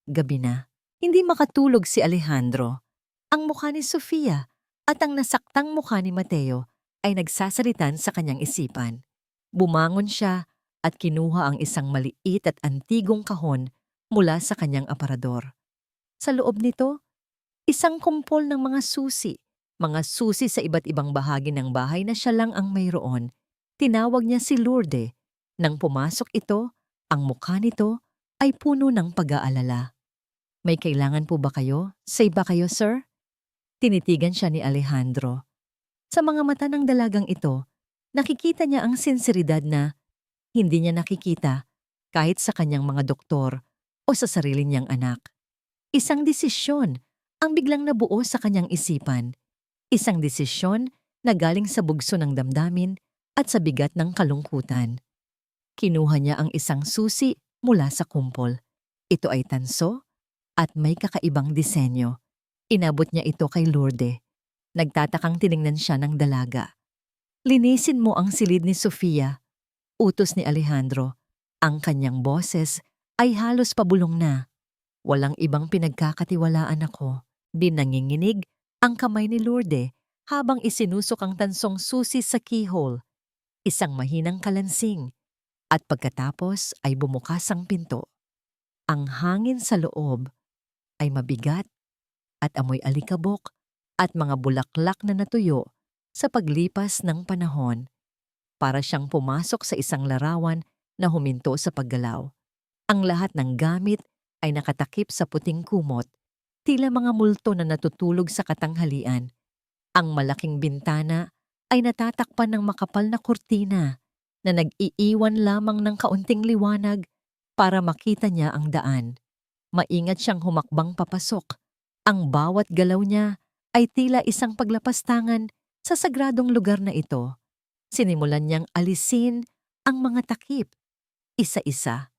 Speaker 1: Gabi na, hindi makatulog si Alejandro. Ang mukha ni Sofia at ang nasaktang mukha ni Mateo ay nagsasalitan sa kanyang isipan. Bumangon siya at kinuha ang isang maliit at antigong kahon mula sa kanyang aparador. Sa loob nito, isang kumpol ng mga susi sa iba't ibang bahagi ng bahay na siya lang ang mayroon. Tinawag niya si Lourdes. Nang pumasok ito, ang mukha nito ay puno ng pag-aalala. May kailangan po ba kayo? Say ba kayo, sir? Tinitigan siya ni Alejandro. Sa mga mata ng dalagang ito, nakikita niya ang sinseridad na hindi niya nakikita kahit sa kanyang mga doktor o sa sarili niyang anak. Isang desisyon ang biglang nabuo sa kanyang isipan. Isang desisyon na galing sa bugso ng damdamin at sa bigat ng kalungkutan. Kinuha niya ang isang susi mula sa kumpol. Ito ay tanso at may kakaibang disenyo. Inabot niya ito kay Lourdes. Nagtatakang tiningnan siya ng dalaga. Linisin mo ang silid ni Sofia, utos ni Alejandro. Ang kanyang boses ay halos pabulong na. Walang ibang pinagkakatiwalaan ako. Di nanginginig ang kamay ni Lourdes habang isinusok ang tansong susi sa keyhole. Isang mahinang kalansing. At pagkatapos ay bumukas ang pinto. Ang hangin sa loob ay mabigat at amoy alikabok at mga bulaklak na natuyo sa paglipas ng panahon. Para siyang pumasok sa isang larawan na huminto sa paggalaw. Ang lahat ng gamit ay nakatakip sa puting kumot, tila mga multo na natutulog sa katanghalian. Ang malaking bintana ay natatakpan ng makapal na kurtina na nag-iiwan lamang ng kaunting liwanag para makita niya ang daan. Maingat siyang humakbang papasok. Ang bawat galaw niya ay tila isang paglapastangan sa sagradong lugar na ito. Sinimulan niyang alisin ang mga takip, isa-isa.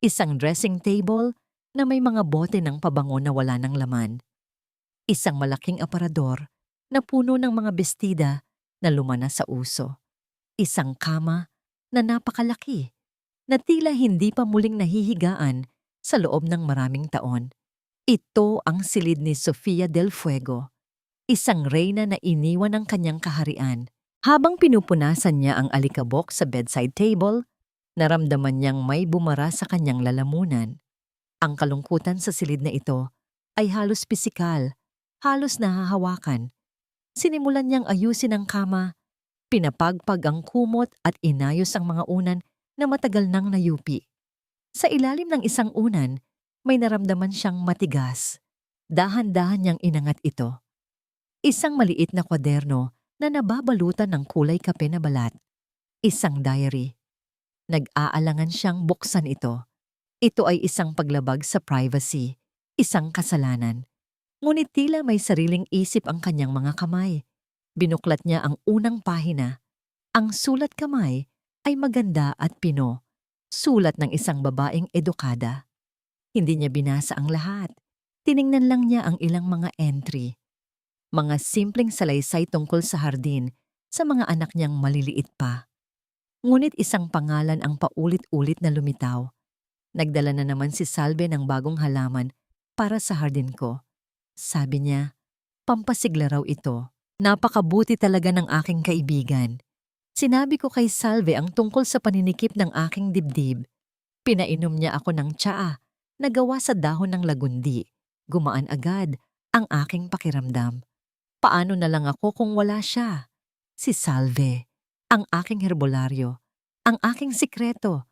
Speaker 1: Isang dressing table na may mga bote ng pabango na wala ng laman. Isang malaking aparador na puno ng mga bestida na lumana sa uso. Isang kama na napakalaki, na tila hindi pa muling nahihigaan sa loob ng maraming taon. Ito ang silid ni Sofia del Fuego, isang reyna na iniwan ng kanyang kaharian. Habang pinupunasan niya ang alikabok sa bedside table, naramdaman niyang may bumara sa kanyang lalamunan. Ang kalungkutan sa silid na ito ay halos pisikal, halos nahahawakan. Sinimulan niyang ayusin ang kama, pinapagpag ang kumot at inayos ang mga unan na matagal nang nayupi. Sa ilalim ng isang unan, may naramdaman siyang matigas. Dahan-dahan niyang inangat ito. Isang maliit na kwaderno na nababalutan ng kulay kape na balat. Isang diary. Nag-aalangan siyang buksan ito. Ito ay isang paglabag sa privacy, isang kasalanan. Ngunit tila may sariling isip ang kanyang mga kamay. Binuklat niya ang unang pahina. Ang sulat kamay ay maganda at pino. Sulat ng isang babaeng edukada. Hindi niya binasa ang lahat. Tiningnan lang niya ang ilang mga entry. Mga simpleng salaysay tungkol sa hardin sa mga anak niyang maliliit pa. Ngunit isang pangalan ang paulit-ulit na lumitaw. Nagdala na naman si Salve ng bagong halaman para sa hardin ko. Sabi niya, pampasigla raw ito. Napakabuti talaga ng aking kaibigan. Sinabi ko kay Salve ang tungkol sa paninikip ng aking dibdib. Pinainom niya ako ng tsaa na gawa sa dahon ng lagundi. Gumaan agad ang aking pakiramdam. Paano na lang ako kung wala siya? Si Salve, ang aking herbolaryo, ang aking sikreto,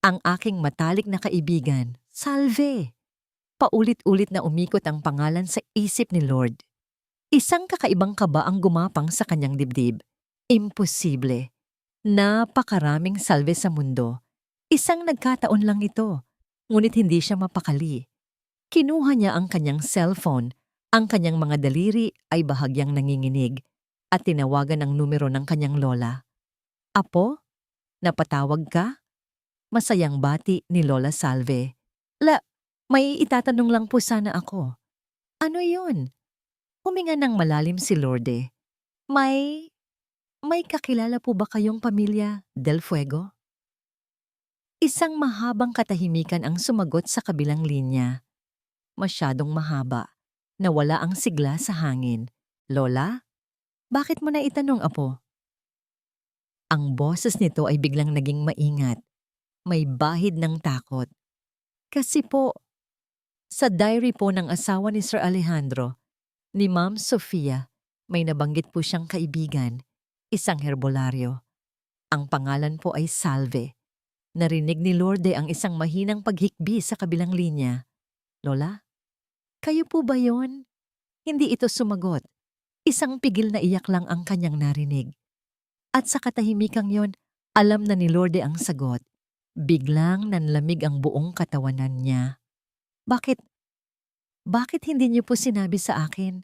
Speaker 1: ang aking matalik na kaibigan, Salve. Paulit-ulit na umikot ang pangalan sa isip ni Lord. Isang kakaibang kaba ang gumapang sa kanyang dibdib. Imposible. Napakaraming salve sa mundo. Isang nagkataon lang ito, ngunit hindi siya mapakali. Kinuha niya ang kanyang cellphone, ang kanyang mga daliri ay bahagyang nanginginig, at tinawagan ang numero ng kanyang lola. Apo, napatawag ka? Masayang bati ni Lola Salve. May itatanong lang po sana ako. Ano yun? Huminga ng malalim si Lorde. May kakilala po ba kayong pamilya Del Fuego? Isang mahabang katahimikan ang sumagot sa kabilang linya. Masyadong mahaba, na wala ang sigla sa hangin. Lola, bakit mo na itanong, apo? Ang boses nito ay biglang naging maingat. May bahid ng takot. Kasi po, sa diary po ng asawa ni Sir Alejandro, ni Ma'am Sofia, may nabanggit po siyang kaibigan, isang herbolaryo. Ang pangalan po ay Salve. Narinig ni Lorde ang isang mahinang paghikbi sa kabilang linya. Lola, kayo po ba yon? Hindi ito sumagot. Isang pigil na iyak lang ang kanyang narinig. At sa katahimikang yon, alam na ni Lorde ang sagot. Biglang nanlamig ang buong katawanan niya. Bakit hindi niyo po sinabi sa akin?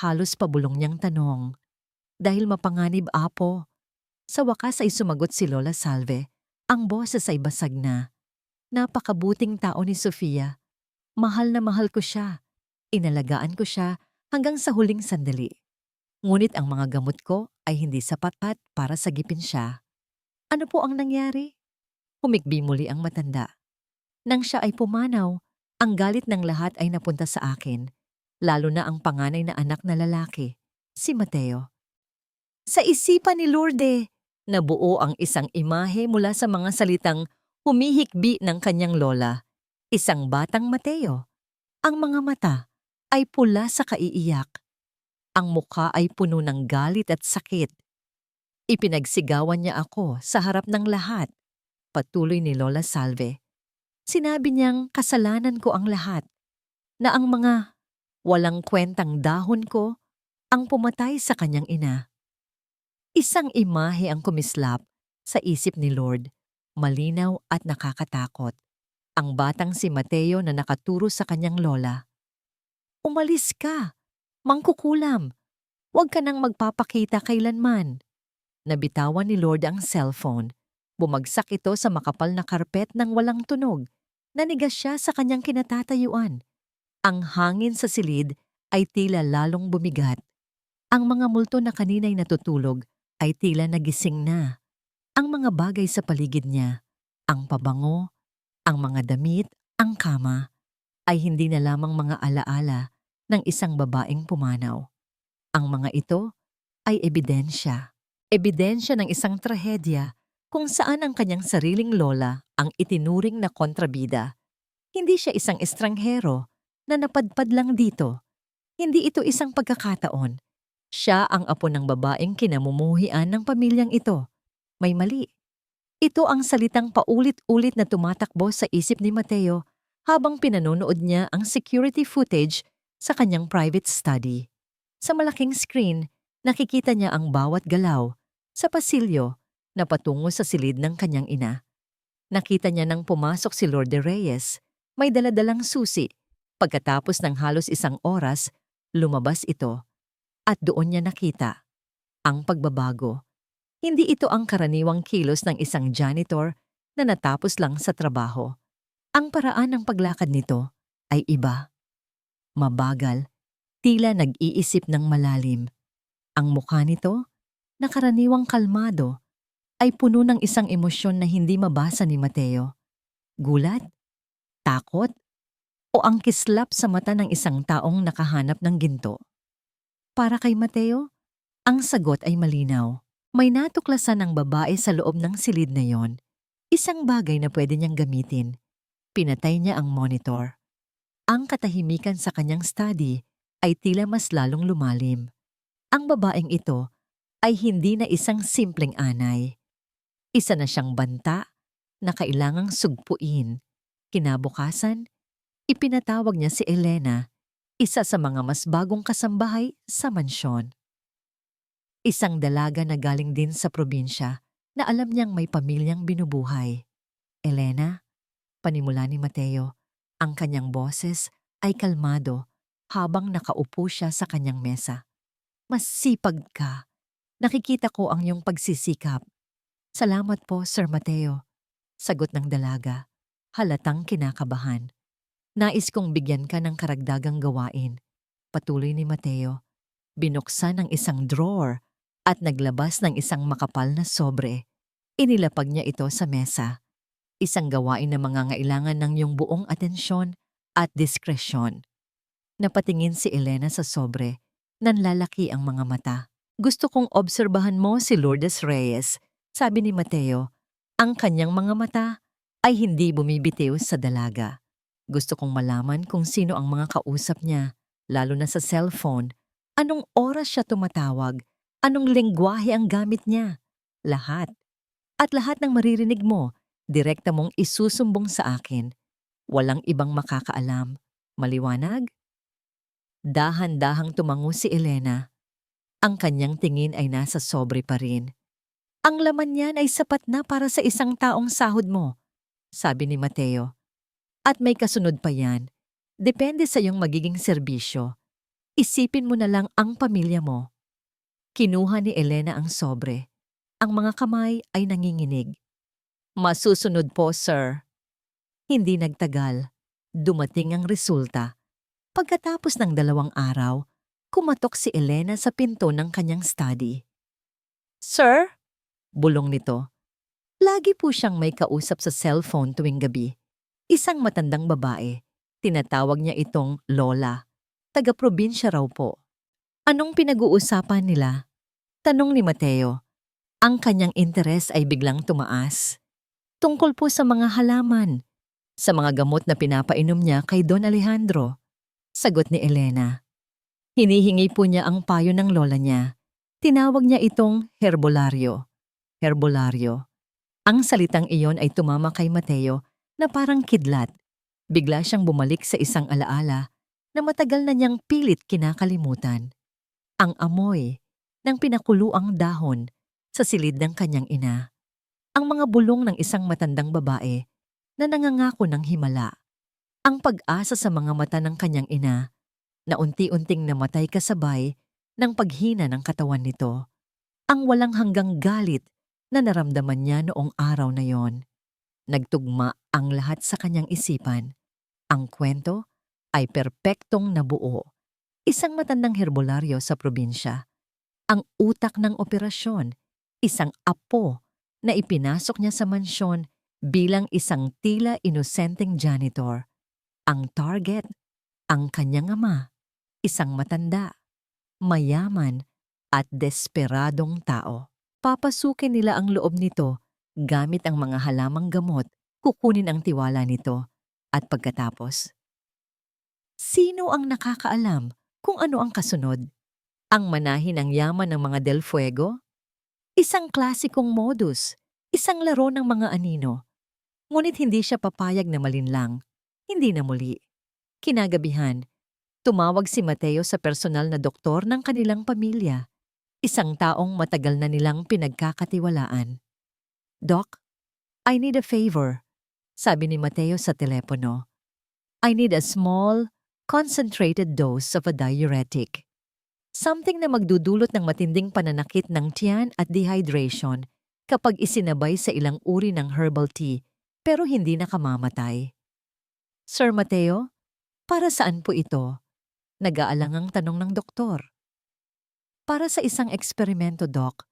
Speaker 1: Halos pabulong niyang tanong. Dahil mapanganib, apo. Sa wakas ay sumagot si Lola Salve. Ang boses ay basag na. Napakabuting tao ni Sofia. Mahal na mahal ko siya. Inalagaan ko siya hanggang sa huling sandali. Ngunit ang mga gamot ko ay hindi sapat para sagipin siya. Ano po ang nangyari? Humikbi muli ang matanda. Nang siya ay pumanaw, ang galit ng lahat ay napunta sa akin, lalo na ang panganay na anak na lalaki, si Mateo. Sa isipan ni Lourdes, nabuo ang isang imahe mula sa mga salitang humihikbi ng kanyang lola, isang batang Mateo. Ang mga mata ay pula sa kaiiyak. Ang mukha ay puno ng galit at sakit. Ipinagsigawan niya ako sa harap ng lahat, patuloy ni Lola Salve. Sinabi niyang kasalanan ko ang lahat, na ang mga walang kwentang dahon ko ang pumatay sa kanyang ina. Isang imahe ang kumislap sa isip ni Lord, malinaw at nakakatakot. Ang batang si Mateo na nakaturo sa kanyang lola. Umalis ka, mangkukulam. Huwag ka nang magpapakita kailanman. Nabitawan ni Lord ang cellphone. Bumagsak ito sa makapal na karpet ng walang tunog. Nanigas siya sa kanyang kinatatayuan. Ang hangin sa silid ay tila lalong bumigat. Ang mga multo na kanina'y natutulog ay tila nagising na. Ang mga bagay sa paligid niya, ang pabango, ang mga damit, ang kama, ay hindi na lamang mga alaala ng isang babaeng pumanaw. Ang mga ito ay ebidensya. Ebidensya ng isang trahedya kung saan ang kanyang sariling lola ang itinuring na kontrabida. Hindi siya isang estranghero na napadpad lang dito. Hindi ito isang pagkakataon. Siya ang apo ng babaeng kinamumuhian ng pamilyang ito. May mali. Ito ang salitang paulit-ulit na tumatakbo sa isip ni Mateo habang pinanonood niya ang security footage sa kanyang private study. Sa malaking screen, nakikita niya ang bawat galaw sa pasilyo na patungo sa silid ng kanyang ina. Nakita niya nang pumasok si Lord de Reyes, may daladalang susi. Pagkatapos ng halos 1 oras, lumabas ito at doon niya nakita ang pagbabago. Hindi ito ang karaniwang kilos ng isang janitor na natapos lang sa trabaho. Ang paraan ng paglakad nito ay iba. Mabagal, tila nag-iisip ng malalim. Ang mukha nito, na karaniwang kalmado, ay puno ng isang emosyon na hindi mabasa ni Mateo. Gulat, takot, o ang kislap sa mata ng isang taong nakahanap ng ginto. Para kay Mateo, ang sagot ay malinaw. May natuklasan ng babae sa loob ng silid na yon. Isang bagay na pwede niyang gamitin. Pinatay niya ang monitor. Ang katahimikan sa kanyang study ay tila mas lalong lumalim. Ang babaeng ito ay hindi na isang simpleng anay. Isa na siyang banta na kailangang sugpuin. Kinabukasan, ipinatawag niya si Elena, isa sa mga mas bagong kasambahay sa mansyon. Isang dalaga na galing din sa probinsya na alam niyang may pamilyang binubuhay. Elena, panimula ni Mateo, ang kanyang boses ay kalmado habang nakaupo siya sa kanyang mesa. Mas sipag ka. Nakikita ko ang iyong pagsisikap. Salamat po, Sir Mateo. Sagot ng dalaga, halatang kinakabahan. Nais kong bigyan ka ng karagdagang gawain. Patuloy ni Mateo. Binuksan ang isang drawer at naglabas ng isang makapal na sobre. Inilapag niya ito sa mesa. Isang gawain na mangangailangan ng iyong buong atensyon at diskresyon. Napatingin si Elena sa sobre. Nanlalaki ang mga mata. Gusto kong obserbahan mo si Lourdes Reyes, sabi ni Mateo. Ang kanyang mga mata ay hindi bumibitiw sa dalaga. Gusto kong malaman kung sino ang mga kausap niya, lalo na sa cellphone. Anong oras siya tumatawag? Anong lengguwahe ang gamit niya? Lahat. At lahat ng maririnig mo, direkta mong isusumbong sa akin. Walang ibang makakaalam. Maliwanag? Dahan-dahang tumango si Elena. Ang kanyang tingin ay nasa sobre pa rin. Ang laman niyan ay sapat na para sa isang taong sahod mo, sabi ni Mateo. At may kasunod pa yan. Depende sa iyong magiging serbisyo. Isipin mo na lang ang pamilya mo. Kinuha ni Elena ang sobre. Ang mga kamay ay nanginginig. Masusunod po, sir. Hindi nagtagal. Dumating ang resulta. Pagkatapos ng 2 araw, kumatok si Elena sa pinto ng kanyang study. Sir? Bulong nito. Lagi po siyang may kausap sa cellphone tuwing gabi. Isang matandang babae. Tinatawag niya itong Lola. Taga-probinsya raw po. Anong pinag-uusapan nila? Tanong ni Mateo. Ang kanyang interes ay biglang tumaas. Tungkol po sa mga halaman. Sa mga gamot na pinapainom niya kay Don Alejandro. Sagot ni Elena. Hinihingi po niya ang payo ng lola niya. Tinawag niya itong herbolaryo. Herbolaryo. Ang salitang iyon ay tumama kay Mateo na parang kidlat. Bigla siyang bumalik sa isang alaala na matagal na niyang pilit kinakalimutan. Ang amoy ng pinakuluang dahon sa silid ng kanyang ina. Ang mga bulong ng isang matandang babae na nangangako ng himala. Ang pag-asa sa mga mata ng kanyang ina na unti-unting namatay kasabay ng paghina ng katawan nito. Ang walang hanggang galit na naramdaman niya noong araw na yon. Nagtugma ang lahat sa kanyang isipan. Ang kwento ay perpektong nabuo. Isang matandang herbolaryo sa probinsya. Ang utak ng operasyon, isang apo na ipinasok niya sa mansyon bilang isang tila inosenteng janitor. Ang target, ang kanyang ama, isang matanda, mayaman at desperadong tao. Papasukin nila ang loob nito gamit ang mga halamang gamot, kukunin ang tiwala nito At pagkatapos, sino ang nakakaalam kung ano ang kasunod? Ang manahin ang yaman ng mga Del Fuego? Isang klasikong modus, isang laro ng mga anino. Ngunit hindi siya papayag na malinlang. Hindi na muli. Kinagabihan, tumawag si Mateo sa personal na doktor ng kanilang pamilya. Isang taong matagal na nilang pinagkakatiwalaan. "Doc, I need a favor," sabi ni Mateo sa telepono. "I need a small, concentrated dose of a diuretic. Something na magdudulot ng matinding pananakit ng tiyan at dehydration kapag isinabay sa ilang uri ng herbal tea pero hindi nakamamatay." "Sir Mateo, para saan po ito?" Nag-aalangang tanong ng doktor. "Para sa isang eksperimento, Doc.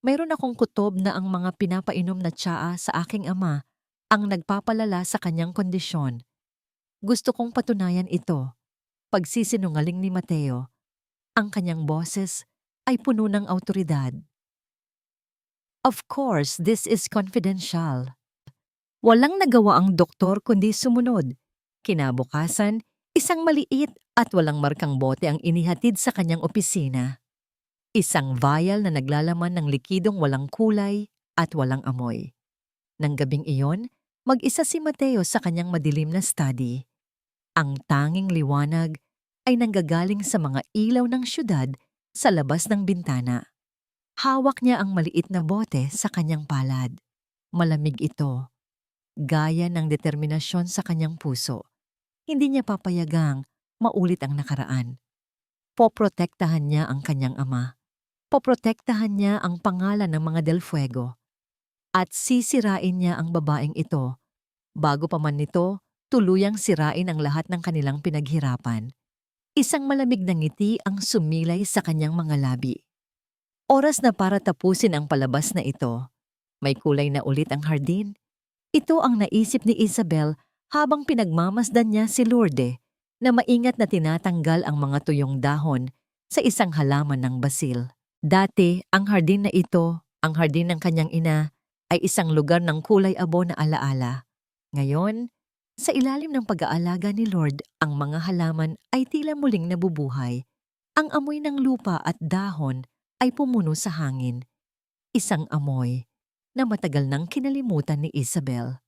Speaker 1: Mayroon akong kutob na ang mga pinapainom na tsaa sa aking ama ang nagpapalala sa kanyang kondisyon. Gusto kong patunayan ito." Pagsisinungaling ni Mateo, ang kanyang boses ay puno ng awtoridad. "Of course, this is confidential." Walang nagawa ang doktor kundi sumunod. Kinabukasan, isang maliit at walang markang bote ang inihatid sa kanyang opisina. Isang vial na naglalaman ng likidong walang kulay at walang amoy. Nang gabing iyon, mag-isa si Mateo sa kanyang madilim na study. Ang tanging liwanag ay nanggagaling sa mga ilaw ng syudad sa labas ng bintana. Hawak niya ang maliit na bote sa kanyang palad. Malamig ito, gaya ng determinasyon sa kanyang puso. Hindi niya papayagang maulit ang nakaraan. Poprotektahan niya ang kanyang ama. Poprotektahan niya ang pangalan ng mga Del Fuego. At sisirain niya ang babaeng ito bago pa man nito tuluyang sirain ang lahat ng kanilang pinaghirapan. Isang malamig na ngiti ang sumilay sa kanyang mga labi. Oras na para tapusin ang palabas na ito. May kulay na ulit ang hardin. Ito ang naisip ni Isabel habang pinagmamasdan niya si Lourdes na maingat na tinatanggal ang mga tuyong dahon sa isang halaman ng basil. Dati, ang hardin na ito, ang hardin ng kanyang ina, ay isang lugar ng kulay abo na alaala. Ngayon, sa ilalim ng pag-aalaga ni Lord, ang mga halaman ay tila muling nabubuhay. Ang amoy ng lupa at dahon ay pumuno sa hangin. Isang amoy na matagal nang kinalimutan ni Isabel.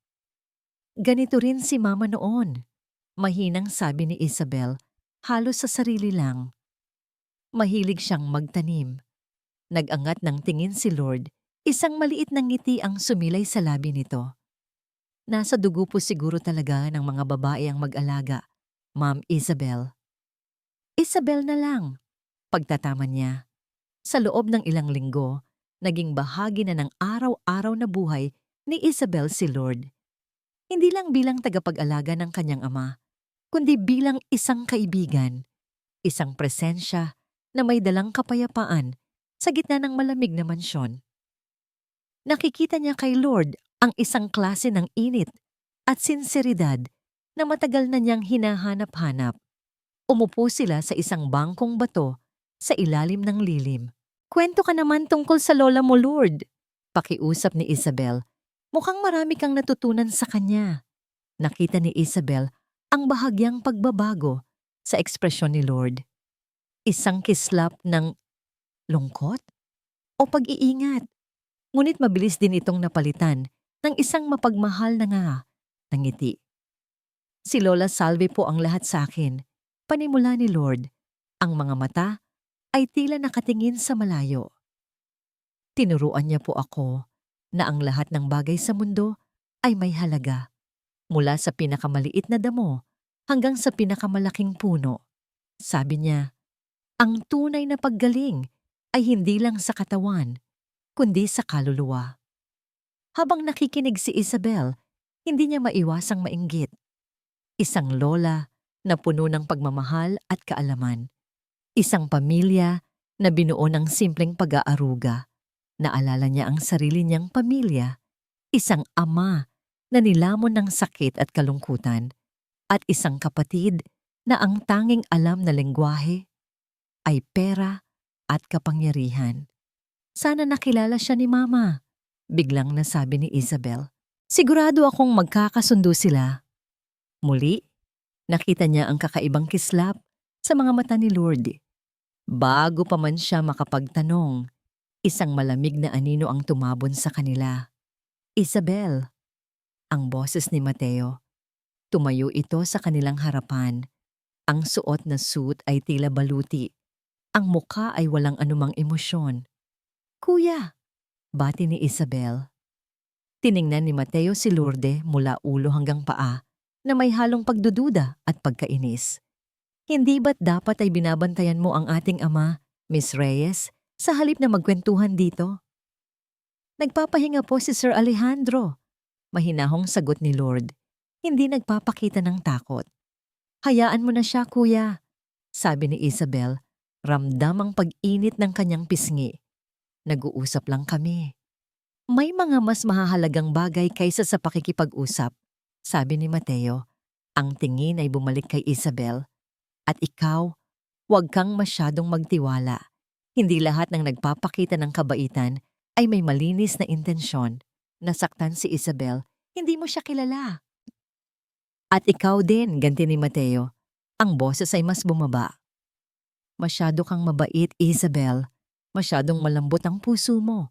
Speaker 1: Ganito rin si Mama noon. Mahinang sabi ni Isabel, halos sa sarili lang. Mahilig siyang magtanim. Nag-angat ng tingin si Lord, isang maliit na ngiti ang sumilay sa labi nito. Nasa dugo po siguro talaga ng mga babae ang mag-alaga, Ma'am Isabel. Isabel na lang, pagtataman niya. Sa loob ng ilang linggo, naging bahagi na ng araw-araw na buhay ni Isabel si Lord. Hindi lang bilang tagapag-alaga ng kanyang ama, kundi bilang isang kaibigan, isang presensya na may dalang kapayapaan sa gitna ng malamig na mansyon. Nakikita niya kay Lord ang isang klase ng init at sinseridad na matagal na niyang hinahanap-hanap. Umupo sila sa isang bangkong bato sa ilalim ng lilim. "Kwento ka naman tungkol sa lola mo, Lord," pakiusap ni Isabel. Mukhang marami kang natutunan sa kanya. Nakita ni Isabel ang bahagyang pagbabago sa ekspresyon ni Lord. Isang kislap ng lungkot o pag-iingat. Ngunit mabilis din itong napalitan ng isang mapagmahal na na ngiti. "Si Lola Salve po ang lahat sa akin," panimula ni Lord. Ang mga mata ay tila nakatingin sa malayo. "Tinuruan niya po ako na ang lahat ng bagay sa mundo ay may halaga, mula sa pinakamaliit na damo hanggang sa pinakamalaking puno." Sabi niya, ang tunay na paggaling ay hindi lang sa katawan, kundi sa kaluluwa. Habang nakikinig si Isabel, hindi niya maiwasang mainggit. Isang lola na puno ng pagmamahal at kaalaman. Isang pamilya na binuo ng simpleng pag-aaruga. Naalala niya ang sarili niyang pamilya. Isang ama na nilamon ng sakit at kalungkutan. At isang kapatid na ang tanging alam na lengguwahe ay pera at kapangyarihan. Sana nakilala siya ni Mama, biglang nasabi ni Isabel. Sigurado akong magkakasundo sila. Muli, nakita niya ang kakaibang kislap sa mga mata ni Lourdes. Bago pa man siya makapagtanong, isang malamig na anino ang tumabon sa kanila. Isabel, ang boses ni Mateo. Tumayo ito sa kanilang harapan. Ang suot na suit ay tila baluti. Ang mukha ay walang anumang emosyon. Kuya, bati ni Isabel. Tiningnan ni Mateo si Lourdes mula ulo hanggang paa na may halong pagdududa at pagkainis. Hindi ba't dapat ay binabantayan mo ang ating ama, Miss Reyes, sa halip na magkwentuhan dito? Nagpapahinga po si Sir Alejandro. Mahinahong sagot ni Lord. Hindi nagpapakita ng takot. Hayaan mo na siya, kuya, sabi ni Isabel. Ramdam ang pag-init ng kanyang pisngi. Nag-uusap lang kami. May mga mas mahahalagang bagay kaysa sa pakikipag-usap, sabi ni Mateo. Ang tingin ay bumalik kay Isabel. At ikaw, huwag kang masyadong magtiwala. Hindi lahat ng nagpapakita ng kabaitan ay may malinis na intensyon. Nasaktan si Isabel, hindi mo siya kilala. At ikaw din, ganti ni Mateo. Ang boses ay mas bumaba. Masyado kang mabait, Isabel. Masyadong malambot ang puso mo.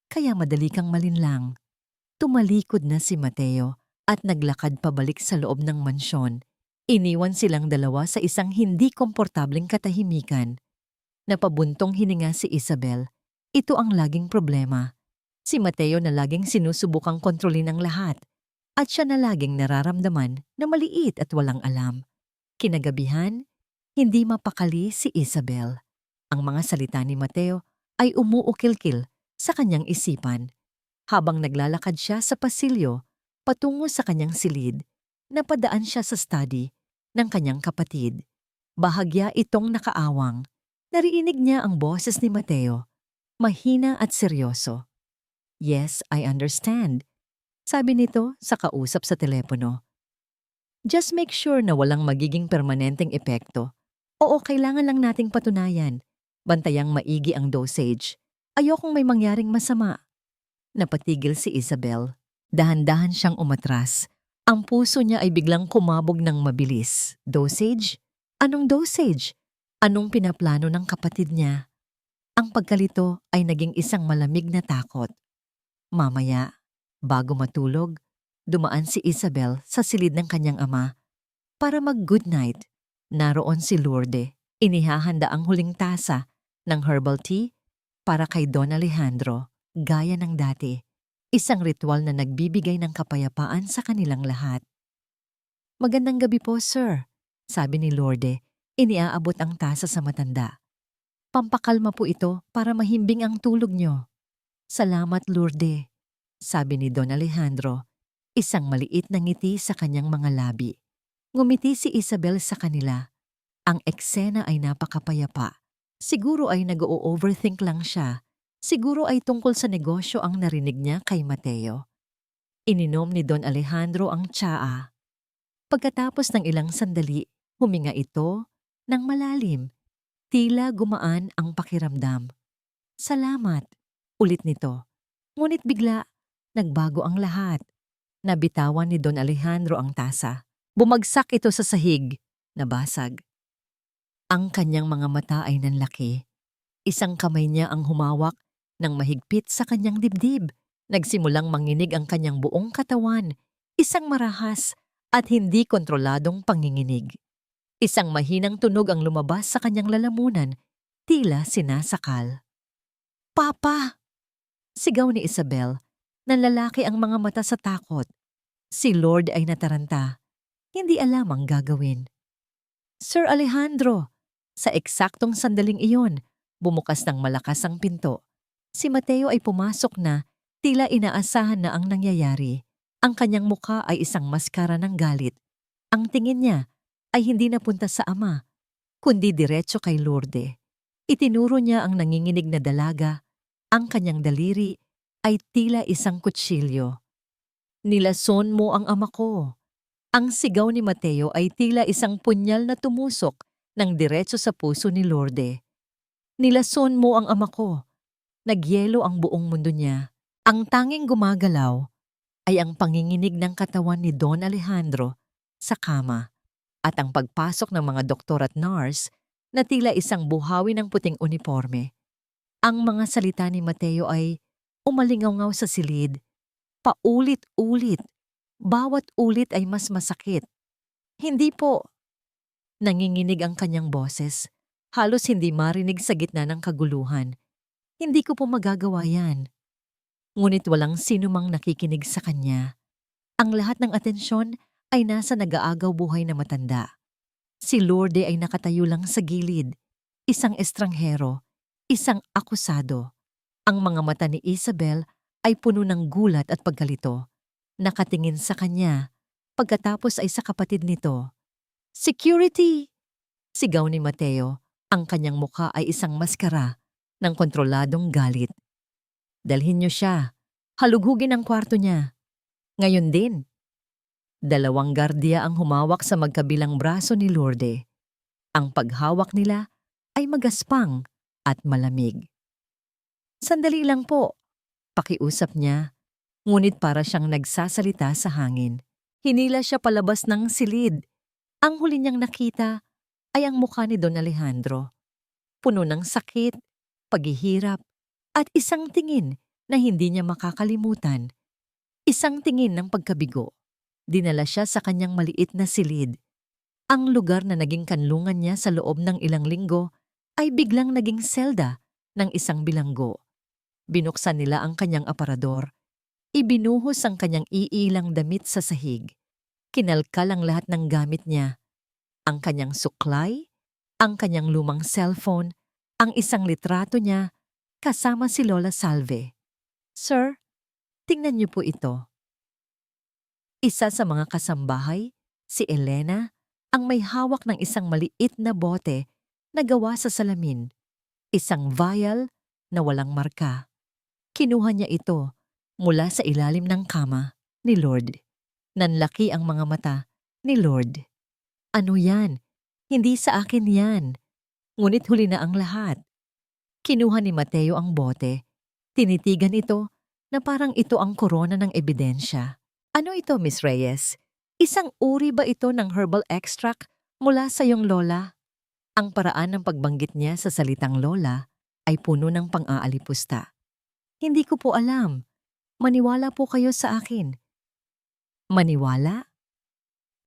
Speaker 1: Kaya madali kang malinlang. Tumalikod na si Mateo at naglakad pabalik sa loob ng mansyon. Iniwan silang dalawa sa isang hindi komportableng katahimikan. Napabuntong hininga si Isabel. Ito ang laging problema. Si Mateo na laging sinusubukang kontrolin ang lahat. At siya na laging nararamdaman na maliit at walang alam. Kinagabihan, hindi mapakali si Isabel. Ang mga salita ni Mateo ay umuukil-kil sa kanyang isipan. Habang naglalakad siya sa pasilyo, patungo sa kanyang silid, napadaan siya sa study ng kanyang kapatid. Bahagya itong nakaawang. Narinig niya ang boses ni Mateo, mahina at seryoso. Yes, I understand. Sabi nito sa kausap sa telepono. Just make sure na walang magiging permanenteng epekto. Oo, kailangan lang nating patunayan. Bantayang maigi ang dosage. Ayokong may mangyaring masama. Napatigil si Isabel. Dahan-dahan siyang umatras. Ang puso niya ay biglang kumabog ng mabilis. Dosage? Anong dosage? Anong pinaplano ng kapatid niya? Ang pagkalito ay naging isang malamig na takot. Mamaya, bago matulog, dumaan si Isabel sa silid ng kanyang ama para mag-good night. Naroon si Lourdes. Inihahanda ang huling tasa ng herbal tea para kay Don Alejandro, gaya ng dati. Isang ritual na nagbibigay ng kapayapaan sa kanilang lahat. Magandang gabi po, sir, sabi ni Lourdes. Iniaabot ang tasa sa matanda. Pampakalma po ito para mahimbing ang tulog niyo. Salamat, Lourdes, sabi ni Don Alejandro. Isang maliit na ngiti sa kanyang mga labi. Ngumiti si Isabel sa kanila. Ang eksena ay napakapayapa. Siguro ay nag-o-overthink lang siya. Siguro ay tungkol sa negosyo ang narinig niya kay Mateo. Ininom ni Don Alejandro ang tsaa. Pagkatapos ng ilang sandali, huminga ito ng malalim. Tila gumaan ang pakiramdam. Salamat, ulit nito. Ngunit bigla, nagbago ang lahat. Nabitawan ni Don Alejandro ang tasa. Bumagsak ito sa sahig. Nabasag. Ang kanyang mga mata ay nanlaki. Isang kamay niya ang humawak ng mahigpit sa kanyang dibdib. Nagsimulang manginig ang kanyang buong katawan. Isang marahas at hindi kontroladong panginginig. Isang mahinang tunog ang lumabas sa kanyang lalamunan, tila sinasakal. Papa! Sigaw ni Isabel. Nanlalaki ang mga mata sa takot. Si Lord ay nataranta. Hindi alam ang gagawin. Sir Alejandro! Sa eksaktong sandaling iyon, bumukas ng malakas ang pinto. Si Mateo ay pumasok na, tila inaasahan na ang nangyayari. Ang kanyang mukha ay isang maskara ng galit. Ang tingin niya ay hindi napunta sa ama, kundi diretso kay Lourdes. Itinuro niya ang nanginginig na dalaga. Ang kanyang daliri ay tila isang kutsilyo. Nilason mo ang ama ko. Ang sigaw ni Mateo ay tila isang punyal na tumusok ng diretso sa puso ni Lourdes. Nilason mo ang ama ko. Nagyelo ang buong mundo niya. Ang tanging gumagalaw ay ang panginginig ng katawan ni Don Alejandro sa kama, at ang pagpasok ng mga doktor at nurse na tila isang buhawi ng puting uniforme. Ang mga salita ni Mateo ay umalingaw sa silid, paulit-ulit. Bawat ulit ay mas masakit. Hindi po. Nanginginig ang kanyang boses. Halos hindi marinig sa gitna ng kaguluhan. Hindi ko po magagawa yan. Ngunit walang sinumang nakikinig sa kanya. Ang lahat ng atensyon ay nasa nag-aagaw buhay na matanda. Si Lourdes ay nakatayo lang sa gilid. Isang estranghero, isang akusado. Ang mga mata ni Isabel ay puno ng gulat at pagkalito. Nakatingin sa kanya, pagkatapos ay sa kapatid nito. "Security!" Sigaw ni Mateo. Ang kanyang mukha ay isang maskara ng kontroladong galit. "Dalhin niyo siya. Halughugin ang kwarto niya." Ngayon din. 2 gardya ang humawak sa magkabilang braso ni Lourdes. Ang paghawak nila ay magaspang at malamig. "Sandali lang po," pakiusap niya, ngunit para siyang nagsasalita sa hangin. Hinila siya palabas ng silid. Ang huli niyang nakita ay ang mukha ni Don Alejandro. Puno ng sakit, paghihirap, at isang tingin na hindi niya makakalimutan. Isang tingin ng pagkabigo. Dinala siya sa kanyang maliit na silid. Ang lugar na naging kanlungan niya sa loob ng ilang linggo ay biglang naging selda ng isang bilanggo. Binuksan nila ang kanyang aparador. Ibinuhos ang kanyang iilang damit sa sahig. Kinalkal ang lahat ng gamit niya. Ang kanyang suklay, ang kanyang lumang cellphone, ang isang litrato niya, kasama si Lola Salve. "Sir, tingnan niyo po ito." Isa sa mga kasambahay, si Elena, ang may hawak ng isang maliit na bote na gawa sa salamin. Isang vial na walang marka. Kinuha niya ito mula sa ilalim ng kama ni Lord. Nanlaki ang mga mata ni Lord. "Ano yan? Hindi sa akin yan." Ngunit huli na ang lahat. Kinuha ni Mateo ang bote. Tinitigan ito na parang ito ang korona ng ebidensya. "Ano ito, Miss Reyes? Isang uri ba ito ng herbal extract mula sa iyong lola?" Ang paraan ng pagbanggit niya sa salitang lola ay puno ng pang-aalipusta. "Hindi ko po alam. Maniwala po kayo sa akin." Maniwala?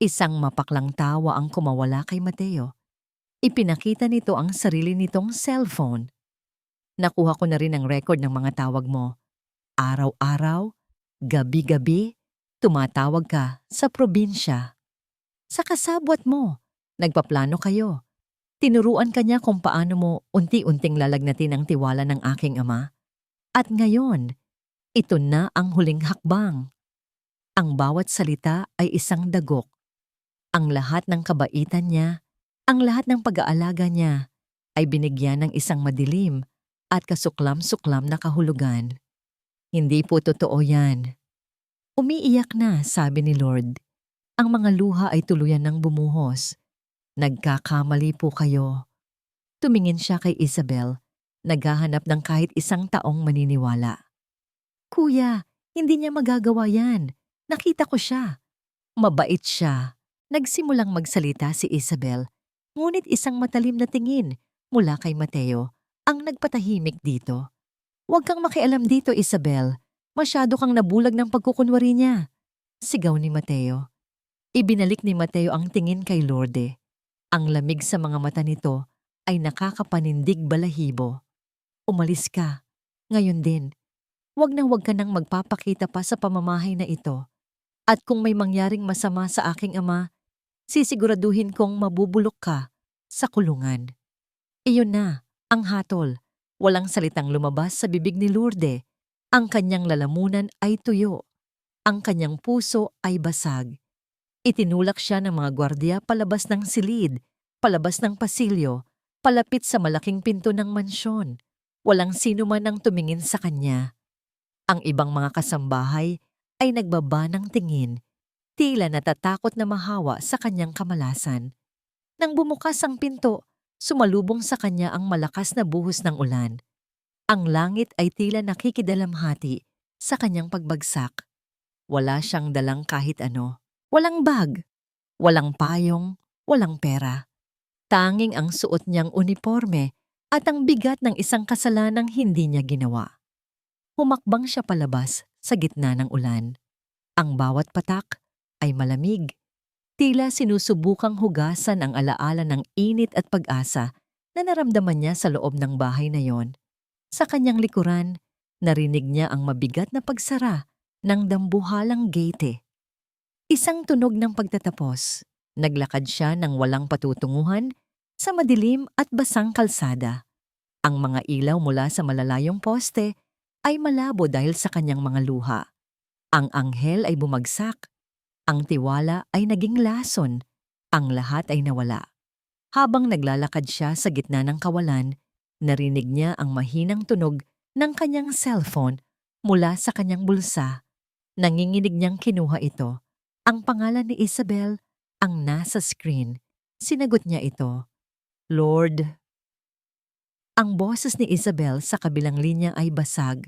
Speaker 1: Isang mapaklang tawa ang kumawala kay Mateo. Ipinakita nito ang sarili nitong cellphone. "Nakuha ko na rin ang record ng mga tawag mo. Araw-araw, gabi-gabi, tumatawag ka sa probinsya. Sa kasabwat mo, nagpaplano kayo. Tinuruan ka niya kung paano mo unti-unting lalagnatin ang tiwala ng aking ama. At ngayon, ito na ang huling hakbang. Ang bawat salita ay isang dagok. Ang lahat ng kabaitan niya, ang lahat ng pag-aalaga niya, ay binigyan ng isang madilim at kasuklam-suklam na kahulugan. Hindi po totoo yan." Umiiyak na, sabi ni Lord. Ang mga luha ay tuluyan ng bumuhos. "Nagkakamali po kayo." Tumingin siya kay Isabel, naghahanap ng kahit isang taong maniniwala. "Kuya, hindi niya magagawa yan. Nakita ko siya. Mabait siya." Nagsimulang magsalita si Isabel, ngunit isang matalim na tingin mula kay Mateo ang nagpatahimik dito. "Huwag kang makialam dito, Isabel. Masyado kang nabulag ng pagkukunwari niya." Sigaw ni Mateo. Ibinalik ni Mateo ang tingin kay Lourdes. Ang lamig sa mga mata nito ay nakakapanindig balahibo. "Umalis ka. Ngayon din. Huwag na huwag ka nang magpapakita pa sa pamamahay na ito. At kung may mangyaring masama sa aking ama, sisiguraduhin kong mabubulok ka sa kulungan." Iyon na, ang hatol. Walang salitang lumabas sa bibig ni Lourdes. Ang kanyang lalamunan ay tuyo. Ang kanyang puso ay basag. Itinulak siya ng mga gwardiya palabas ng silid, palabas ng pasilyo, palapit sa malaking pinto ng mansyon. Walang sino man ang tumingin sa kanya. Ang ibang mga kasambahay ay nagbaba ng tingin, tila natatakot na mahawa sa kanyang kamalasan. Nang bumukas ang pinto, sumalubong sa kanya ang malakas na buhos ng ulan. Ang langit ay tila nakikidalamhati sa kanyang pagbagsak. Wala siyang dalang kahit ano. Walang bag, Walang payong, walang pera. Tanging ang suot niyang uniforme at ang bigat ng isang kasalanang hindi niya ginawa. Humakbang siya palabas sa gitna ng ulan. Ang bawat patak ay malamig. Tila sinusubukang hugasan ang alaala ng init at pag-asa na naramdaman niya sa loob ng bahay na yon. Sa kanyang likuran, narinig niya ang mabigat na pagsara ng dambuhalang gate. Isang tunog ng pagtatapos. Naglakad siya ng walang patutunguhan sa madilim at basang kalsada. Ang mga ilaw mula sa malalayong poste ay malabo dahil sa kanyang mga luha. Ang anghel ay bumagsak. Ang tiwala ay naging lason. Ang lahat ay nawala. Habang naglalakad siya sa gitna ng kawalan, narinig niya ang mahinang tunog ng kanyang cellphone mula sa kanyang bulsa. Nanginginig niyang kinuha ito. Ang pangalan ni Isabel ang nasa screen. Sinagot niya ito. Lord. Ang boses ni Isabel sa kabilang linya ay basag,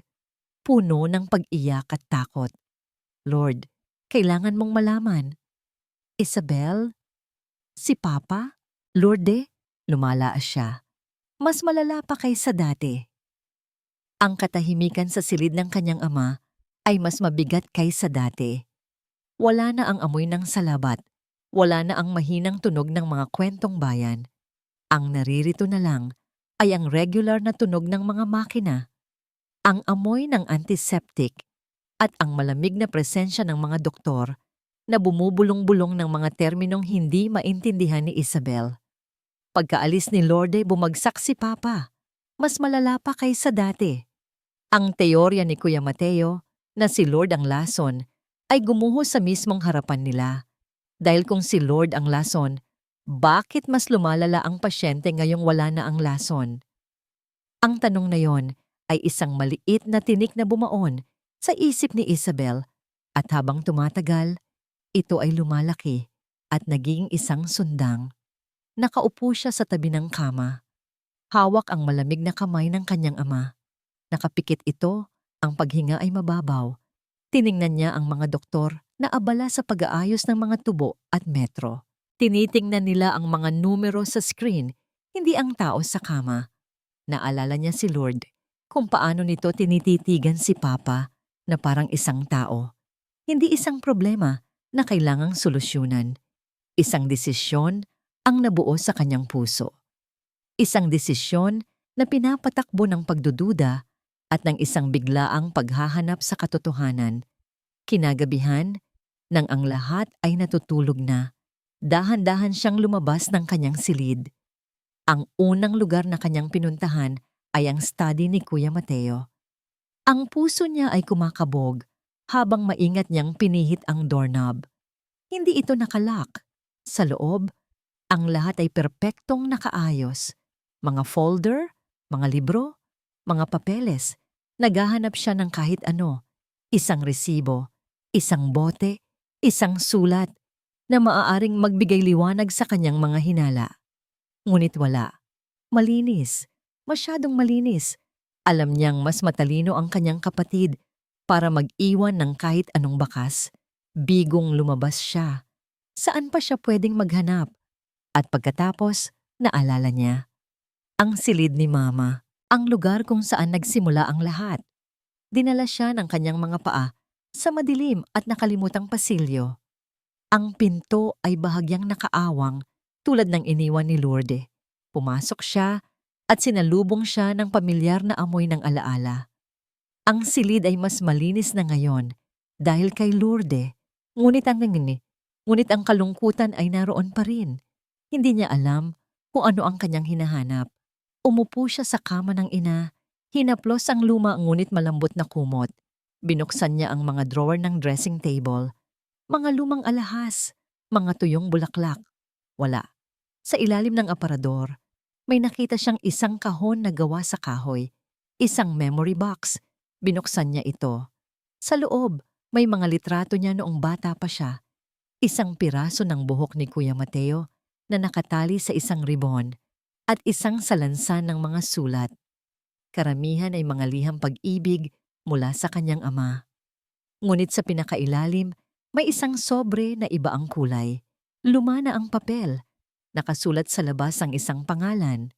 Speaker 1: puno ng pag-iyak at takot. Lord, kailangan mong malaman. Isabel? Si Papa? Lourdes? Lumalaas siya. Mas malala pa kaysa dati. Ang katahimikan sa silid ng kanyang ama ay mas mabigat kaysa dati. Wala na ang amoy ng salabat. Wala na ang mahinang tunog ng mga kwentong bayan. Ang naririto na lang ay ang regular na tunog ng mga makina, ang amoy ng antiseptic at ang malamig na presensya ng mga doktor na bumubulong-bulong ng mga terminong hindi maintindihan ni Isabel. Pagkaalis ni Lourdes, bumagsak si Papa. Mas malala pa kaysa dati. Ang teorya ni Kuya Mateo na si Lord ang lason ay gumuho sa mismong harapan nila. Dahil kung si Lord ang lason, bakit mas lumalala ang pasyente ngayong wala na ang lason? Ang tanong na yon ay isang maliit na tinik na bumaon sa isip ni Isabel at habang tumatagal, ito ay lumalaki at naging isang sundang. Nakaupo siya sa tabi ng kama. Hawak ang malamig na kamay ng kanyang ama. Nakapikit ito, ang paghinga ay mababaw. Tiningnan niya ang mga doktor na abala sa pag-aayos ng mga tubo at metro. Tinitingnan nila ang mga numero sa screen, hindi ang tao sa kama. Naalala niya si Lord kung paano nito tinititigan si Papa na parang isang tao. Hindi isang problema na kailangang solusyonan. Isang desisyon ang nabuo sa kanyang puso. Isang desisyon na pinapatakbo ng pagdududa at ng isang biglaang paghahanap sa katotohanan. Kinagabihan, nang ang lahat ay natutulog na, dahan-dahan siyang lumabas ng kanyang silid. Ang unang lugar na kanyang pinuntahan ay ang study ni Kuya Mateo. Ang puso niya ay kumakabog habang maingat niyang pinihit ang doorknob. Hindi ito nakalock. Sa loob, ang lahat ay perpektong nakaayos. Mga folder, mga libro, mga papeles. Naghahanap siya ng kahit ano. Isang resibo, isang bote, isang sulat na maaaring magbigay liwanag sa kanyang mga hinala. Ngunit wala. Malinis. Masyadong malinis. Alam niyang mas matalino ang kanyang kapatid para mag-iwan ng kahit anong bakas. Bigong lumabas siya. Saan pa siya pwedeng maghanap? At pagkatapos, naalala niya. Ang silid ni Mama, ang lugar kung saan nagsimula ang lahat. Dinala siya ng kanyang mga paa sa madilim at nakalimutang pasilyo. Ang pinto ay bahagyang nakaawang tulad ng iniwan ni Lourdes. Pumasok siya at sinalubong siya ng pamilyar na amoy ng alaala. Ang silid ay mas malinis na ngayon dahil kay Lourdes, ngunit ang kalungkutan ay naroon pa rin. Hindi niya alam kung ano ang kanyang hinahanap. Umupo siya sa kama ng ina, hinaplos ang luma ngunit malambot na kumot. Binuksan niya ang mga drawer ng dressing table. Mga lumang alahas, mga tuyong bulaklak. Wala. Sa ilalim ng aparador, may nakita siyang isang kahon na gawa sa kahoy. Isang memory box. Binuksan niya ito. Sa loob, may mga litrato niya noong bata pa siya. Isang piraso ng buhok ni Kuya Mateo na nakatali sa isang ribon at isang salansan ng mga sulat. Karamihan ay mga liham pag-ibig mula sa kanyang ama. Ngunit sa pinakailalim, may isang sobre na iba ang kulay. Lumana ang papel. Nakasulat sa labas ang isang pangalan,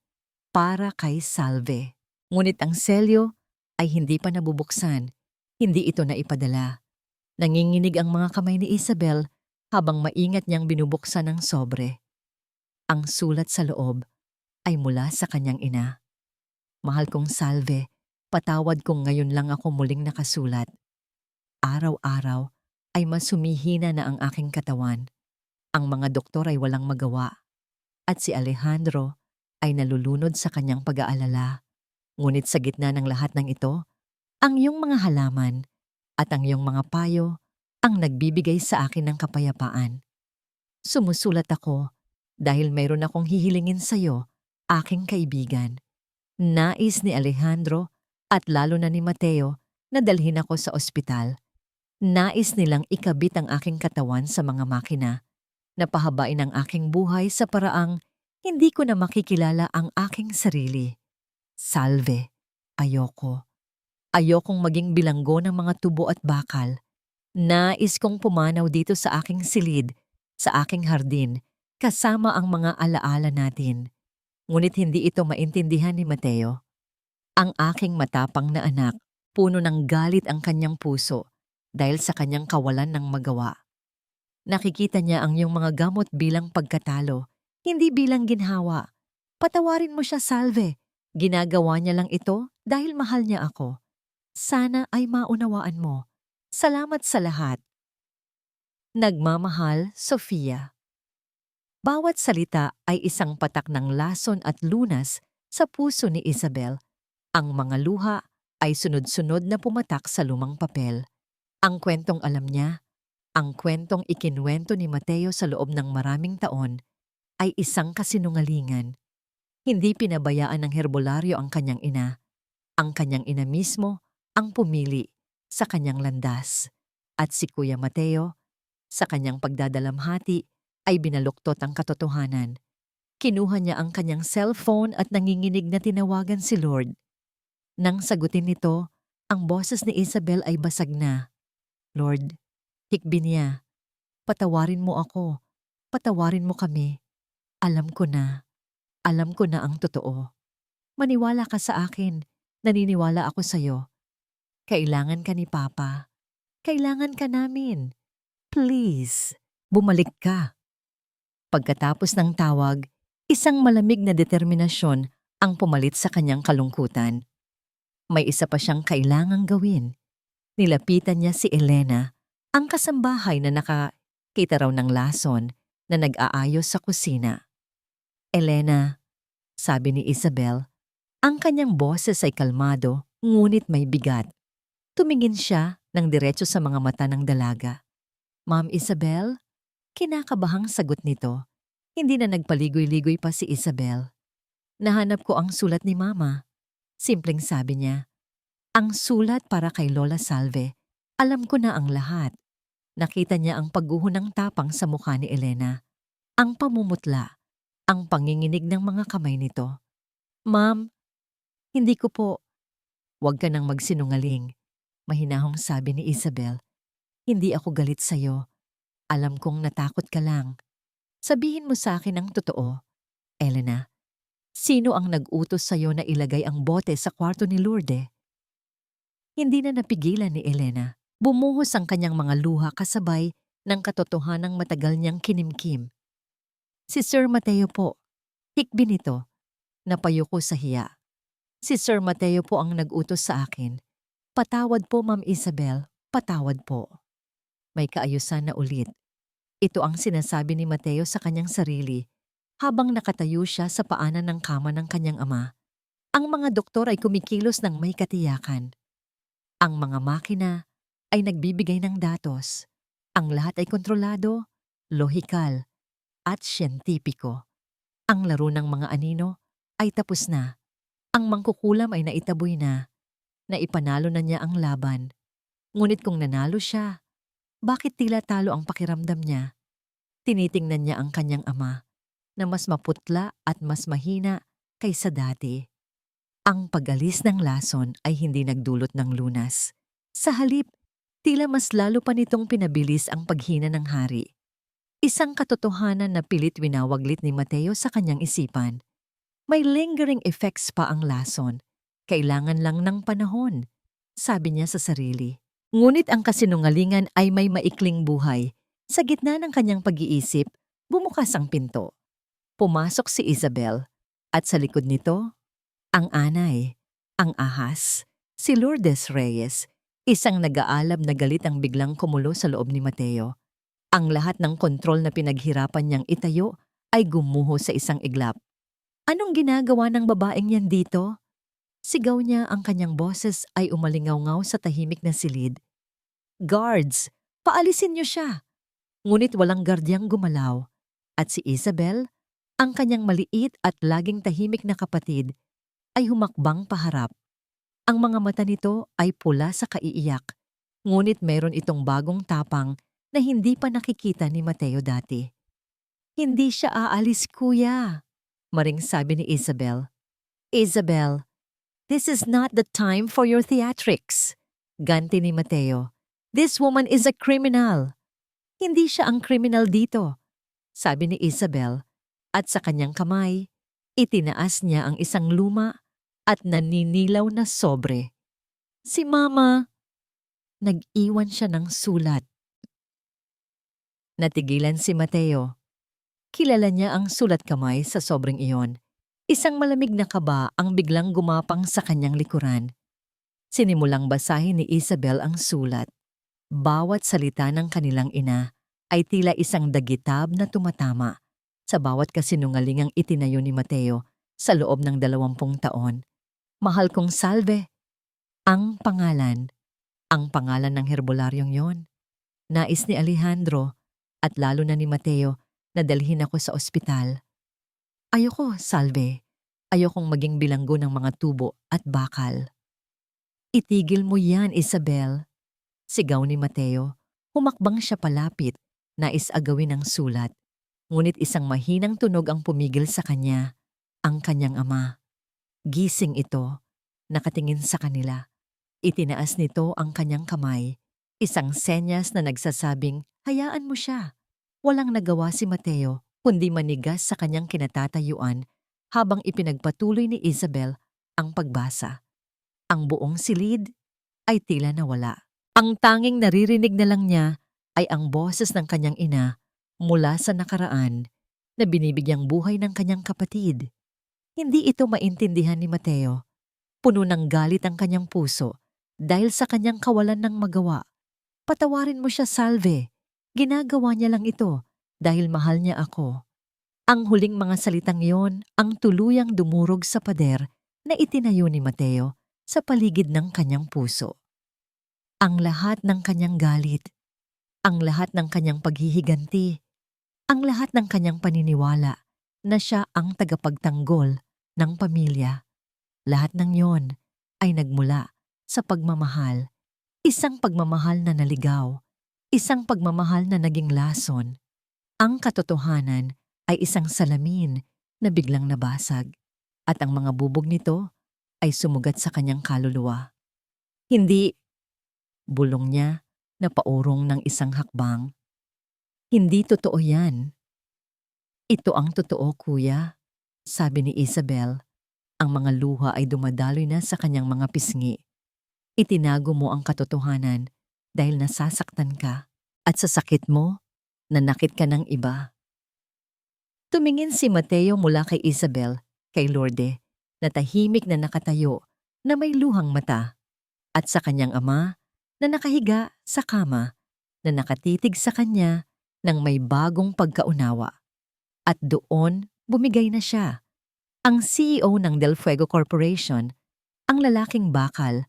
Speaker 1: para kay Salve. Ngunit ang selyo ay hindi pa nabubuksan. Hindi ito naipadala. Nanginginig ang mga kamay ni Isabel habang maingat niyang binubuksan ang sobre. Ang sulat sa loob ay mula sa kanyang ina. Mahal kong Salve, patawad kung ngayon lang ako muling nakasulat. Araw-araw ay mas humihina na ang aking katawan. Ang mga doktor ay walang magawa. At si Alejandro ay nalulunod sa kanyang pag-aalala. Ngunit sa gitna ng lahat ng ito, ang iyong mga halaman at ang iyong mga payo ang nagbibigay sa akin ng kapayapaan. Sumusulat ako dahil mayroon akong hihilingin sa iyo, aking kaibigan. Nais ni Alejandro at lalo na ni Mateo na dalhin ako sa ospital. Nais nilang ikabit ang aking katawan sa mga makina, napahabain ang aking buhay sa paraang hindi ko na makikilala ang aking sarili. Salve, ayoko. Ayokong maging bilanggo ng mga tubo at bakal. Nais kong pumanaw dito sa aking silid, sa aking hardin, kasama ang mga alaala natin. Ngunit hindi ito maintindihan ni Mateo. Ang aking matapang na anak, puno ng galit ang kanyang puso dahil sa kanyang kawalan ng magawa. Nakikita niya ang iyong mga gamot bilang pagkatalo, hindi bilang ginhawa. Patawarin mo siya, Salve. Ginagawa niya lang ito dahil mahal niya ako. Sana ay maunawaan mo. Salamat sa lahat. Nagmamahal, Sofia. Bawat salita ay isang patak ng lason at lunas sa puso ni Isabel. Ang mga luha ay sunod-sunod na pumatak sa lumang papel. Ang kwentong alam niya, ang kwentong ikinwento ni Mateo sa loob ng maraming taon, ay isang kasinungalingan. Hindi pinabayaan ng herbolaryo ang kanyang ina. Ang kanyang ina mismo ang pumili sa kanyang landas. At si Kuya Mateo, sa kanyang pagdadalamhati, ay binaluktot ang katotohanan. Kinuha niya ang kanyang cellphone at nanginginig na tinawagan si Lord. Nang sagutin nito, ang boses ni Isabel ay basag na. Lord, hikbi niya. Patawarin mo ako. Patawarin mo kami. Alam ko na. Alam ko na ang totoo. Maniwala ka sa akin. Naniniwala ako sa'yo. Kailangan ka ni Papa. Kailangan ka namin. Please, bumalik ka. Pagkatapos ng tawag, isang malamig na determinasyon ang pumalit sa kanyang kalungkutan. May isa pa siyang kailangang gawin. Nilapitan niya si Elena, ang kasambahay na nakakita raw ng lason na nag-aayos sa kusina. Elena, sabi ni Isabel, ang kanyang boses ay kalmado ngunit may bigat. Tumingin siya ng diretso sa mga mata ng dalaga. Ma'am Isabel? Kinakabahang sagot nito. Hindi na nagpaligoy-ligoy pa si Isabel. Nahanap ko ang sulat ni Mama. Simpleng sabi niya. Ang sulat para kay Lola Salve. Alam ko na ang lahat. Nakita niya ang pagguho ng tapang sa mukha ni Elena. Ang pamumutla. Ang panginginig ng mga kamay nito. Ma'am, hindi ko po. Huwag ka nang magsinungaling. Mahinahong sabi ni Isabel. Hindi ako galit sa'yo. Alam kong natakot ka lang. Sabihin mo sa akin ang totoo. Elena, sino ang nag-utos sa'yo na ilagay ang bote sa kwarto ni Lourdes? Hindi na napigilan ni Elena. Bumuhos ang kanyang mga luha kasabay ng katotohanang matagal niyang kinimkim. Si Sir Mateo po. Hikbi nito. Napayo ko sa hiya. Si Sir Mateo po ang nag-utos sa akin. Patawad po, Ma'am Isabel. Patawad po. May kaayusan na ulit. Ito ang sinasabi ni Mateo sa kanyang sarili habang nakatayo siya sa paanan ng kama ng kanyang ama. Ang mga doktor ay kumikilos ng may katiyakan. Ang mga makina ay nagbibigay ng datos. Ang lahat ay kontrolado, lohikal, at siyentipiko. Ang laro ng mga anino ay tapos na. Ang mangkukulam ay naitaboy na. Naipanalo na niya ang laban. Ngunit kung nanalo siya, bakit tila talo ang pakiramdam niya? Tinitingnan niya ang kanyang ama na mas maputla at mas mahina kaysa dati. Ang pag-alis ng lason ay hindi nagdulot ng lunas. Sa halip, tila mas lalo pa nitong pinabilis ang paghina ng hari. Isang katotohanan na pilit winawaglit ni Mateo sa kanyang isipan. May lingering effects pa ang lason. Kailangan lang ng panahon, sabi niya sa sarili. Ngunit ang kasinungalingan ay may maikling buhay. Sa gitna ng kanyang pag-iisip, bumukas ang pinto. Pumasok si Isabel, at sa likod nito, ang anay, ang ahas, si Lourdes Reyes, isang nag-aalab na galit ang biglang kumulo sa loob ni Mateo. Ang lahat ng kontrol na pinaghirapan niyang itayo ay gumuho sa isang iglap. Anong ginagawa ng babaeng yan dito? Sigaw niya, ang kanyang boses ay umalingaw-ngaw sa tahimik na silid. Guards! Paalisin niyo siya! Ngunit walang gardyang gumalaw. At si Isabel, ang kanyang maliit at laging tahimik na kapatid, ay humakbang paharap. Ang mga mata nito ay pula sa kaiiyak, ngunit meron itong bagong tapang na hindi pa nakikita ni Mateo dati. Hindi siya aalis, kuya, maring sabi ni Isabel. Isabel, this is not the time for your theatrics. Ganti ni Mateo. This woman is a criminal. Hindi siya ang criminal dito, sabi ni Isabel, at sa kanyang kamay, itinaas niya ang isang luma at naninilaw na sobre. Si Mama, nag-iwan siya ng sulat. Natigilan si Mateo. Kilala niya ang sulat kamay sa sobreng iyon. Isang malamig na kaba ang biglang gumapang sa kanyang likuran. Sinimulang basahin ni Isabel ang sulat. Bawat salita ng kanilang ina ay tila isang dagitab na tumatama sa bawat kasinungalingang itinayo ni Mateo sa loob ng 20 taon. Mahal kong Salve, ang pangalan ng herbolaryong yon. Nais ni Alejandro at lalo na ni Mateo na dalhin ako sa ospital. Ayoko, Salve. Ayokong maging bilanggo ng mga tubo at bakal. Itigil mo yan, Isabel. Sigaw ni Mateo. Humakbang siya palapit, nais agawin ang sulat. Ngunit isang mahinang tunog ang pumigil sa kanya, ang kanyang ama. Gising ito, nakatingin sa kanila. Itinaas nito ang kanyang kamay, isang senyas na nagsasabing, hayaan mo siya. Walang nagawa si Mateo, kundi manigas sa kanyang kinatatayuan habang ipinagpatuloy ni Isabel ang pagbasa. Ang buong silid ay tila nawala. Ang tanging naririnig na lang niya ay ang boses ng kanyang ina mula sa nakaraan na binibigyang buhay ng kanyang kapatid. Hindi ito maintindihan ni Mateo. Puno ng galit ang kanyang puso dahil sa kanyang kawalan ng magawa. Patawarin mo siya, Salve. Ginagawa niya lang ito dahil mahal niya ako. Ang huling mga salitang yon ang tuluyang dumurog sa pader na itinayo ni Mateo sa paligid ng kanyang puso. Ang lahat ng kanyang galit, ang lahat ng kanyang paghihiganti, ang lahat ng kanyang paniniwala na siya ang tagapagtanggol ng pamilya. Lahat ng yon ay nagmula sa pagmamahal. Isang pagmamahal na naligaw, isang pagmamahal na naging lason. Ang katotohanan ay isang salamin na biglang nabasag at ang mga bubog nito ay sumugat sa kanyang kaluluwa. Hindi, bulong niya na paurong ng isang hakbang. Hindi totoo yan. Ito ang totoo, kuya, sabi ni Isabel. Ang mga luha ay dumadaloy na sa kanyang mga pisngi. Itinago mo ang katotohanan dahil nasasaktan ka at sa sakit mo, nanakit ka ng iba. Tumingin si Mateo mula kay Isabel, kay Lourdes, na tahimik na nakatayo na may luhang mata, at sa kanyang ama na nakahiga sa kama na nakatitig sa kanya ng may bagong pagkaunawa. At doon bumigay na siya, ang CEO ng Del Fuego Corporation, ang lalaking bakal,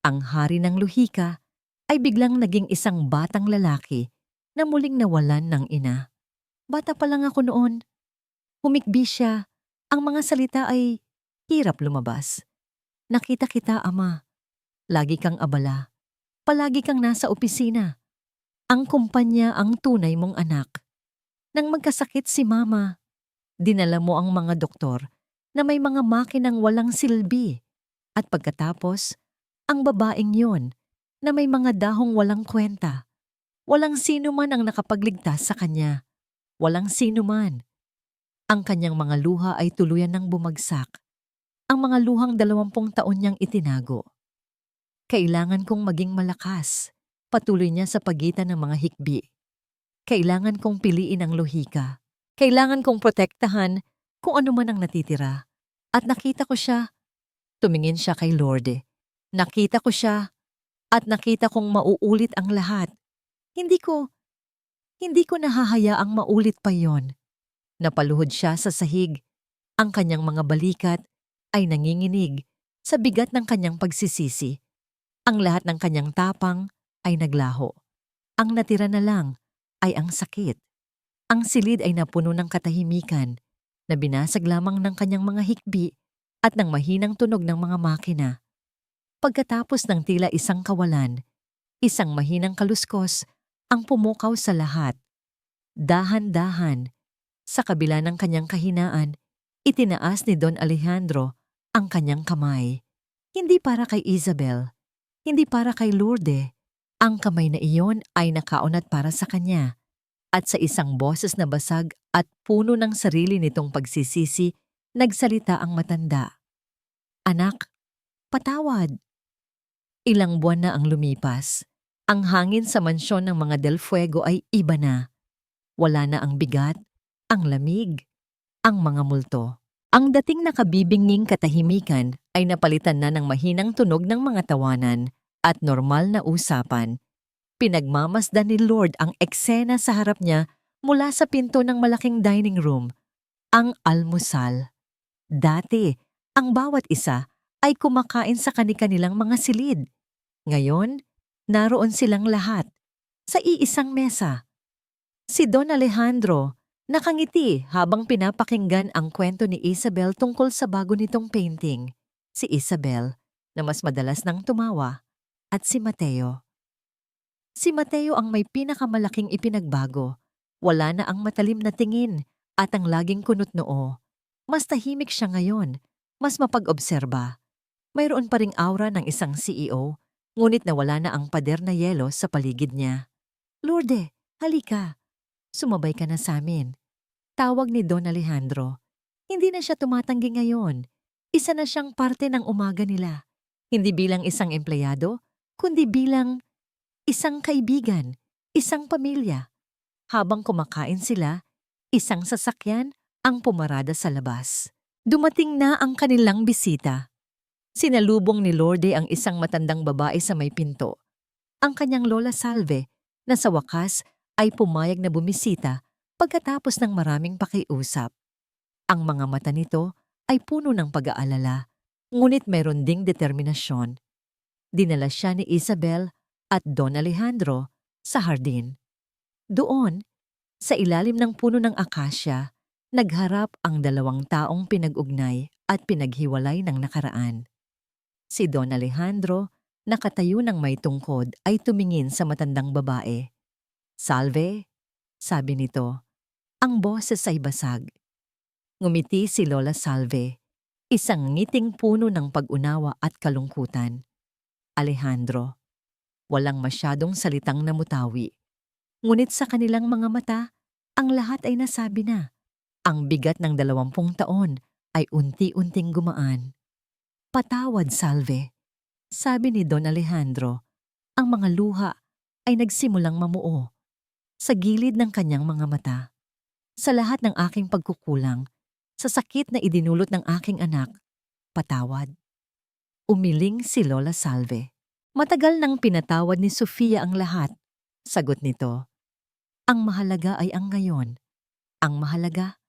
Speaker 1: ang hari ng luhika, ay biglang naging isang batang lalaki na muling nawalan ng ina. Bata pa lang ako noon. Humikbi siya. Ang mga salita ay hirap lumabas. Nakita kita, ama. Lagi kang abala. Palagi kang nasa opisina. Ang kumpanya ang tunay mong anak. Nang magkasakit si mama, dinala mo ang mga doktor na may mga makinang walang silbi. At pagkatapos, ang babaeng yon na may mga dahong walang kwenta. Walang sino man ang nakapagligtas sa kanya. Walang sino man. Ang kanyang mga luha ay tuluyan ng bumagsak. Ang mga luhang 20 taon niyang itinago. Kailangan kong maging malakas. Patuloy niya sa pagitan ng mga hikbi. Kailangan kong piliin ang lohika. Kailangan kong protektahan kung ano man ang natitira. At nakita ko siya. Tumingin siya kay Lorde. Nakita ko siya at nakita kong mauulit ang lahat. Hindi ko nahahayaang maulit pa yon. Napaluhod siya sa sahig. Ang kanyang mga balikat ay nanginginig sa bigat ng kanyang pagsisisi. Ang lahat ng kanyang tapang ay naglaho. Ang natira na lang ay ang sakit. Ang silid ay napuno ng katahimikan na binasag lamang ng kanyang mga hikbi at ng mahinang tunog ng mga makina. Pagkatapos ng tila isang kawalan, isang mahinang kaluskos ang pumukaw sa lahat. Dahan-dahan, sa kabila ng kanyang kahinaan, itinaas ni Don Alejandro ang kanyang kamay. Hindi para kay Isabel, hindi para kay Lourdes. Ang kamay na iyon ay nakaunat para sa kanya. At sa isang boses na basag at puno ng sarili nitong pagsisisi, nagsalita ang matanda. Anak, patawad. Ilang buwan na ang lumipas. Ang hangin sa mansyon ng mga Del Fuego ay iba na. Wala na ang bigat, ang lamig, ang mga multo. Ang dating nakabibinging katahimikan ay napalitan na ng mahinang tunog ng mga tawanan at normal na usapan. Pinagmamasdan ni Lord ang eksena sa harap niya mula sa pinto ng malaking dining room, ang almusal. Dati, ang bawat isa ay kumakain sa kani-kanilang mga silid. Ngayon, naroon silang lahat sa iisang mesa. Si Don Alejandro nakangiti habang pinapakinggan ang kwento ni Isabel tungkol sa bago nitong painting. Si Isabel, na mas madalas nang tumawa, at si Mateo. Si Mateo ang may pinakamalaking ipinagbago. Wala na ang matalim na tingin at ang laging kunot noo. Mas tahimik siya ngayon, mas mapag-obserba. Mayroon pa ring aura ng isang CEO, ngunit nawala na ang pader na yelo sa paligid niya. Lourdes, halika. Sumabay ka na sa amin. Tawag ni Don Alejandro. Hindi na siya tumatanggi ngayon. Isa na siyang parte ng umaga nila. Hindi bilang isang empleyado, kundi bilang isang kaibigan, isang pamilya. Habang kumakain sila, isang sasakyan ang pumarada sa labas. Dumating na ang kanilang bisita. Sinalubong ni Lorde ang isang matandang babae sa may pinto. Ang kanyang Lola Salve, na sa wakas ay pumayag na bumisita pagkatapos ng maraming pakiusap. Ang mga mata nito ay puno ng pag-aalala, ngunit mayroon ding determinasyon. Dinala siya ni Isabel at Don Alejandro sa hardin. Doon, sa ilalim ng puno ng akasya, nagharap ang 2 taong pinag-ugnay at pinaghiwalay ng nakaraan. Si Don Alejandro, nakatayo ng may tungkod, ay tumingin sa matandang babae. Salve, sabi nito. Ang boses ay basag. Ngumiti si Lola Salve, isang ngiting puno ng pag-unawa at kalungkutan. Alejandro, walang masyadong salitang namutawi. Ngunit sa kanilang mga mata, ang lahat ay nasabi na. Ang bigat ng 20 taon ay unti-unting gumaan. Patawad, Salve, sabi ni Don Alejandro. Ang mga luha ay nagsimulang mamuo sa gilid ng kanyang mga mata. Sa lahat ng aking pagkukulang, sa sakit na idinulot ng aking anak, patawad. Umiling si Lola Salve. Matagal nang pinatawad ni Sofia ang lahat. Sagot nito, ang mahalaga ay ang ngayon. Ang mahalaga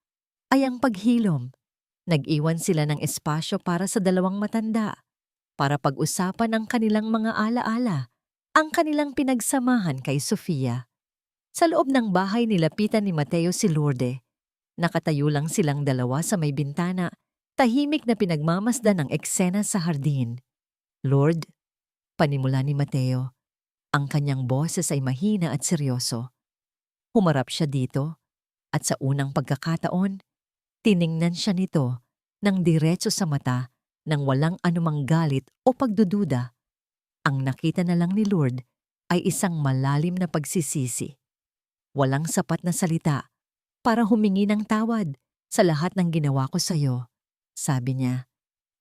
Speaker 1: ay ang paghilom. Nag-iwan sila ng espasyo para sa 2 matanda, para pag-usapan ang kanilang mga alaala, ang kanilang pinagsamahan kay Sofia. Sa loob ng bahay nilapitan ni Mateo si Lourdes. Nakatayo lang silang 2 sa may bintana, tahimik na pinagmamasdan ng eksena sa hardin. Lord, panimula ni Mateo. Ang kanyang boses ay mahina at seryoso. Humarap siya dito at sa unang pagkakataon, tiningnan siya nito ng diretso sa mata nang walang anumang galit o pagdududa. Ang nakita na lang ni Lord ay isang malalim na pagsisisi. Walang sapat na salita, para humingi ng tawad sa lahat ng ginawa ko sa'yo. Sabi niya.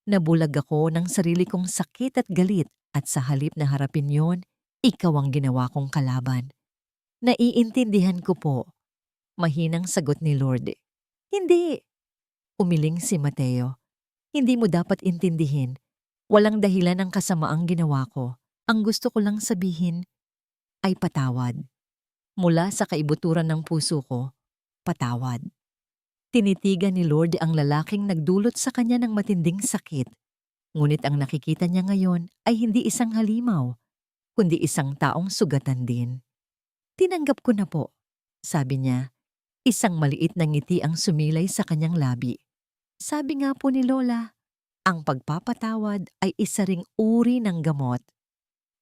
Speaker 1: Nabulag ako ng sarili kong sakit at galit at sa halip na harapin yon, ikaw ang ginawa kong kalaban. Naiintindihan ko po. Mahinang sagot ni Lord. Hindi. Umiling si Mateo. Hindi mo dapat intindihin. Walang dahilan ang kasamaang ginawa ko. Ang gusto ko lang sabihin ay patawad. Mula sa kaibuturan ng puso ko, patawad. Tinitigan ni Lord ang lalaking nagdulot sa kanya ng matinding sakit. Ngunit ang nakikita niya ngayon ay hindi isang halimaw, kundi isang taong sugatan din. Tinanggap ko na po, sabi niya. Isang maliit na ngiti ang sumilay sa kanyang labi. Sabi nga po ni Lola, ang pagpapatawad ay isa ring uri ng gamot.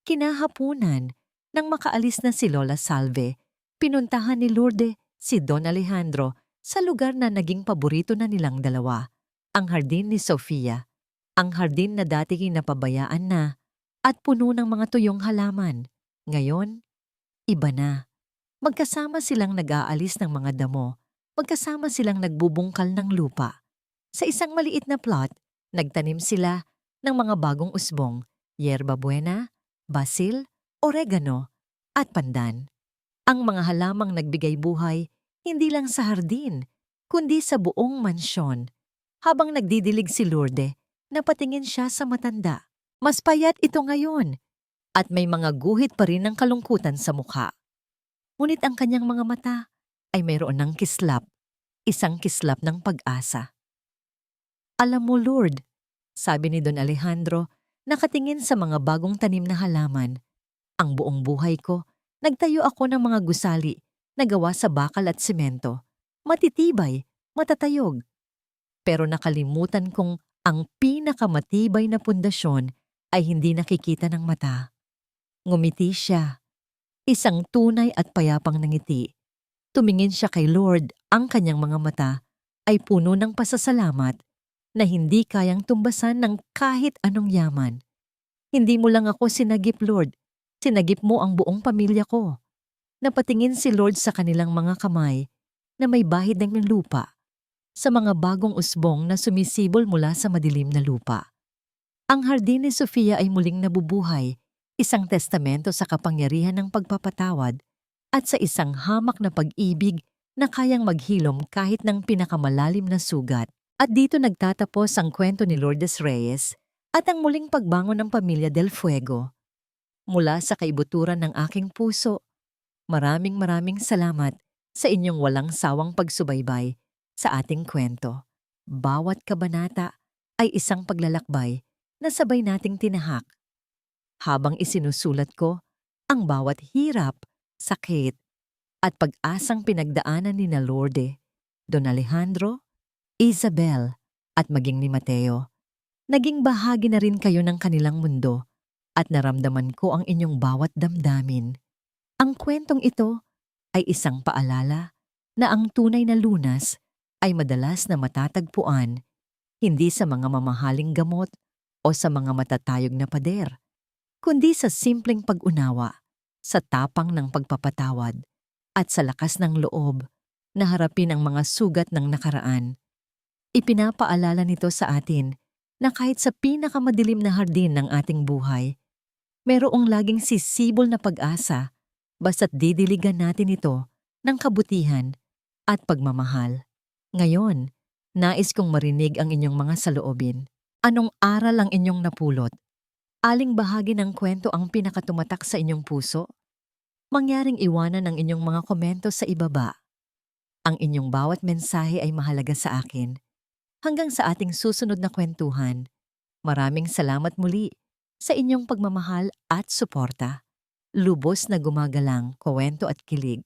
Speaker 1: Kinahapunan, nang makaalis na si Lola Salve, pinuntahan ni Lourdes si Don Alejandro sa lugar na naging paborito na nilang dalawa, ang hardin ni Sofia, ang hardin na dati napabayaan na at puno ng mga tuyong halaman. Ngayon, iba na. Magkasama silang nag-aalis ng mga damo, magkasama silang nagbubungkal ng lupa. Sa isang maliit na plot, nagtanim sila ng mga bagong usbong, yerba buena, basil, oregano, at pandan. Ang mga halamang nagbigay buhay hindi lang sa hardin, kundi sa buong mansyon. Habang nagdidilig si Lourdes, napatingin siya sa matanda. Mas payat ito ngayon, at may mga guhit pa rin ng kalungkutan sa mukha. Ngunit ang kanyang mga mata ay mayroon ng kislap, isang kislap ng pag-asa. Alam mo, Lord, sabi ni Don Alejandro, nakatingin sa mga bagong tanim na halaman. Ang buong buhay ko, nagtayo ako ng mga gusali na gawa sa bakal at semento. Matitibay, matatayog. Pero nakalimutan kong ang pinakamatibay na pundasyon ay hindi nakikita ng mata. Ngumiti siya. Isang tunay at payapang nangiti. Tumingin siya kay Lord, ang kanyang mga mata ay puno ng pasasalamat na hindi kayang tumbasan ng kahit anong yaman. Hindi mo lang ako sinagip, Lord. Sinagip mo ang buong pamilya ko. Napatingin si Lord sa kanilang mga kamay na may bahid ng lupa, sa mga bagong usbong na sumisibol mula sa madilim na lupa. Ang hardin ni Sofia ay muling nabubuhay, isang testamento sa kapangyarihan ng pagpapatawad at sa isang hamak na pag-ibig na kayang maghilom kahit ng pinakamalalim na sugat. At dito nagtatapos ang kwento ni Lourdes Reyes at ang muling pagbangon ng pamilya Del Fuego. Mula sa kaibuturan ng aking puso, maraming salamat sa inyong walang sawang pagsubaybay sa ating kwento. Bawat kabanata ay isang paglalakbay na sabay nating tinahak. Habang isinusulat ko ang bawat hirap, sakit, at pag-asang pinagdaanan ni na Lourdes, Don Alejandro, Isabel, at maging ni Mateo, naging bahagi na rin kayo ng kanilang mundo at naramdaman ko ang inyong bawat damdamin. Ang kwentong ito ay isang paalala na ang tunay na lunas ay madalas na matatagpuan hindi sa mga mamahaling gamot o sa mga matatayog na pader, kundi sa simpleng pag-unawa, sa tapang ng pagpapatawad, at sa lakas ng loob na harapin ang mga sugat ng nakaraan. Ipinapaalala nito sa atin na kahit sa pinakamadilim na hardin ng ating buhay, mayroong laging sisibol na pag-asa basta't didiligan natin ito ng kabutihan at pagmamahal. Ngayon, nais kong marinig ang inyong mga saloobin. Anong aral ang inyong napulot? Aling bahagi ng kwento ang pinakatumatak sa inyong puso? Mangyaring iwanan ang inyong mga komento sa ibaba. Ang inyong bawat mensahe ay mahalaga sa akin. Hanggang sa ating susunod na kwentuhan, maraming salamat muli sa inyong pagmamahal at suporta. Lubos na gumagalang, kwento at kilig.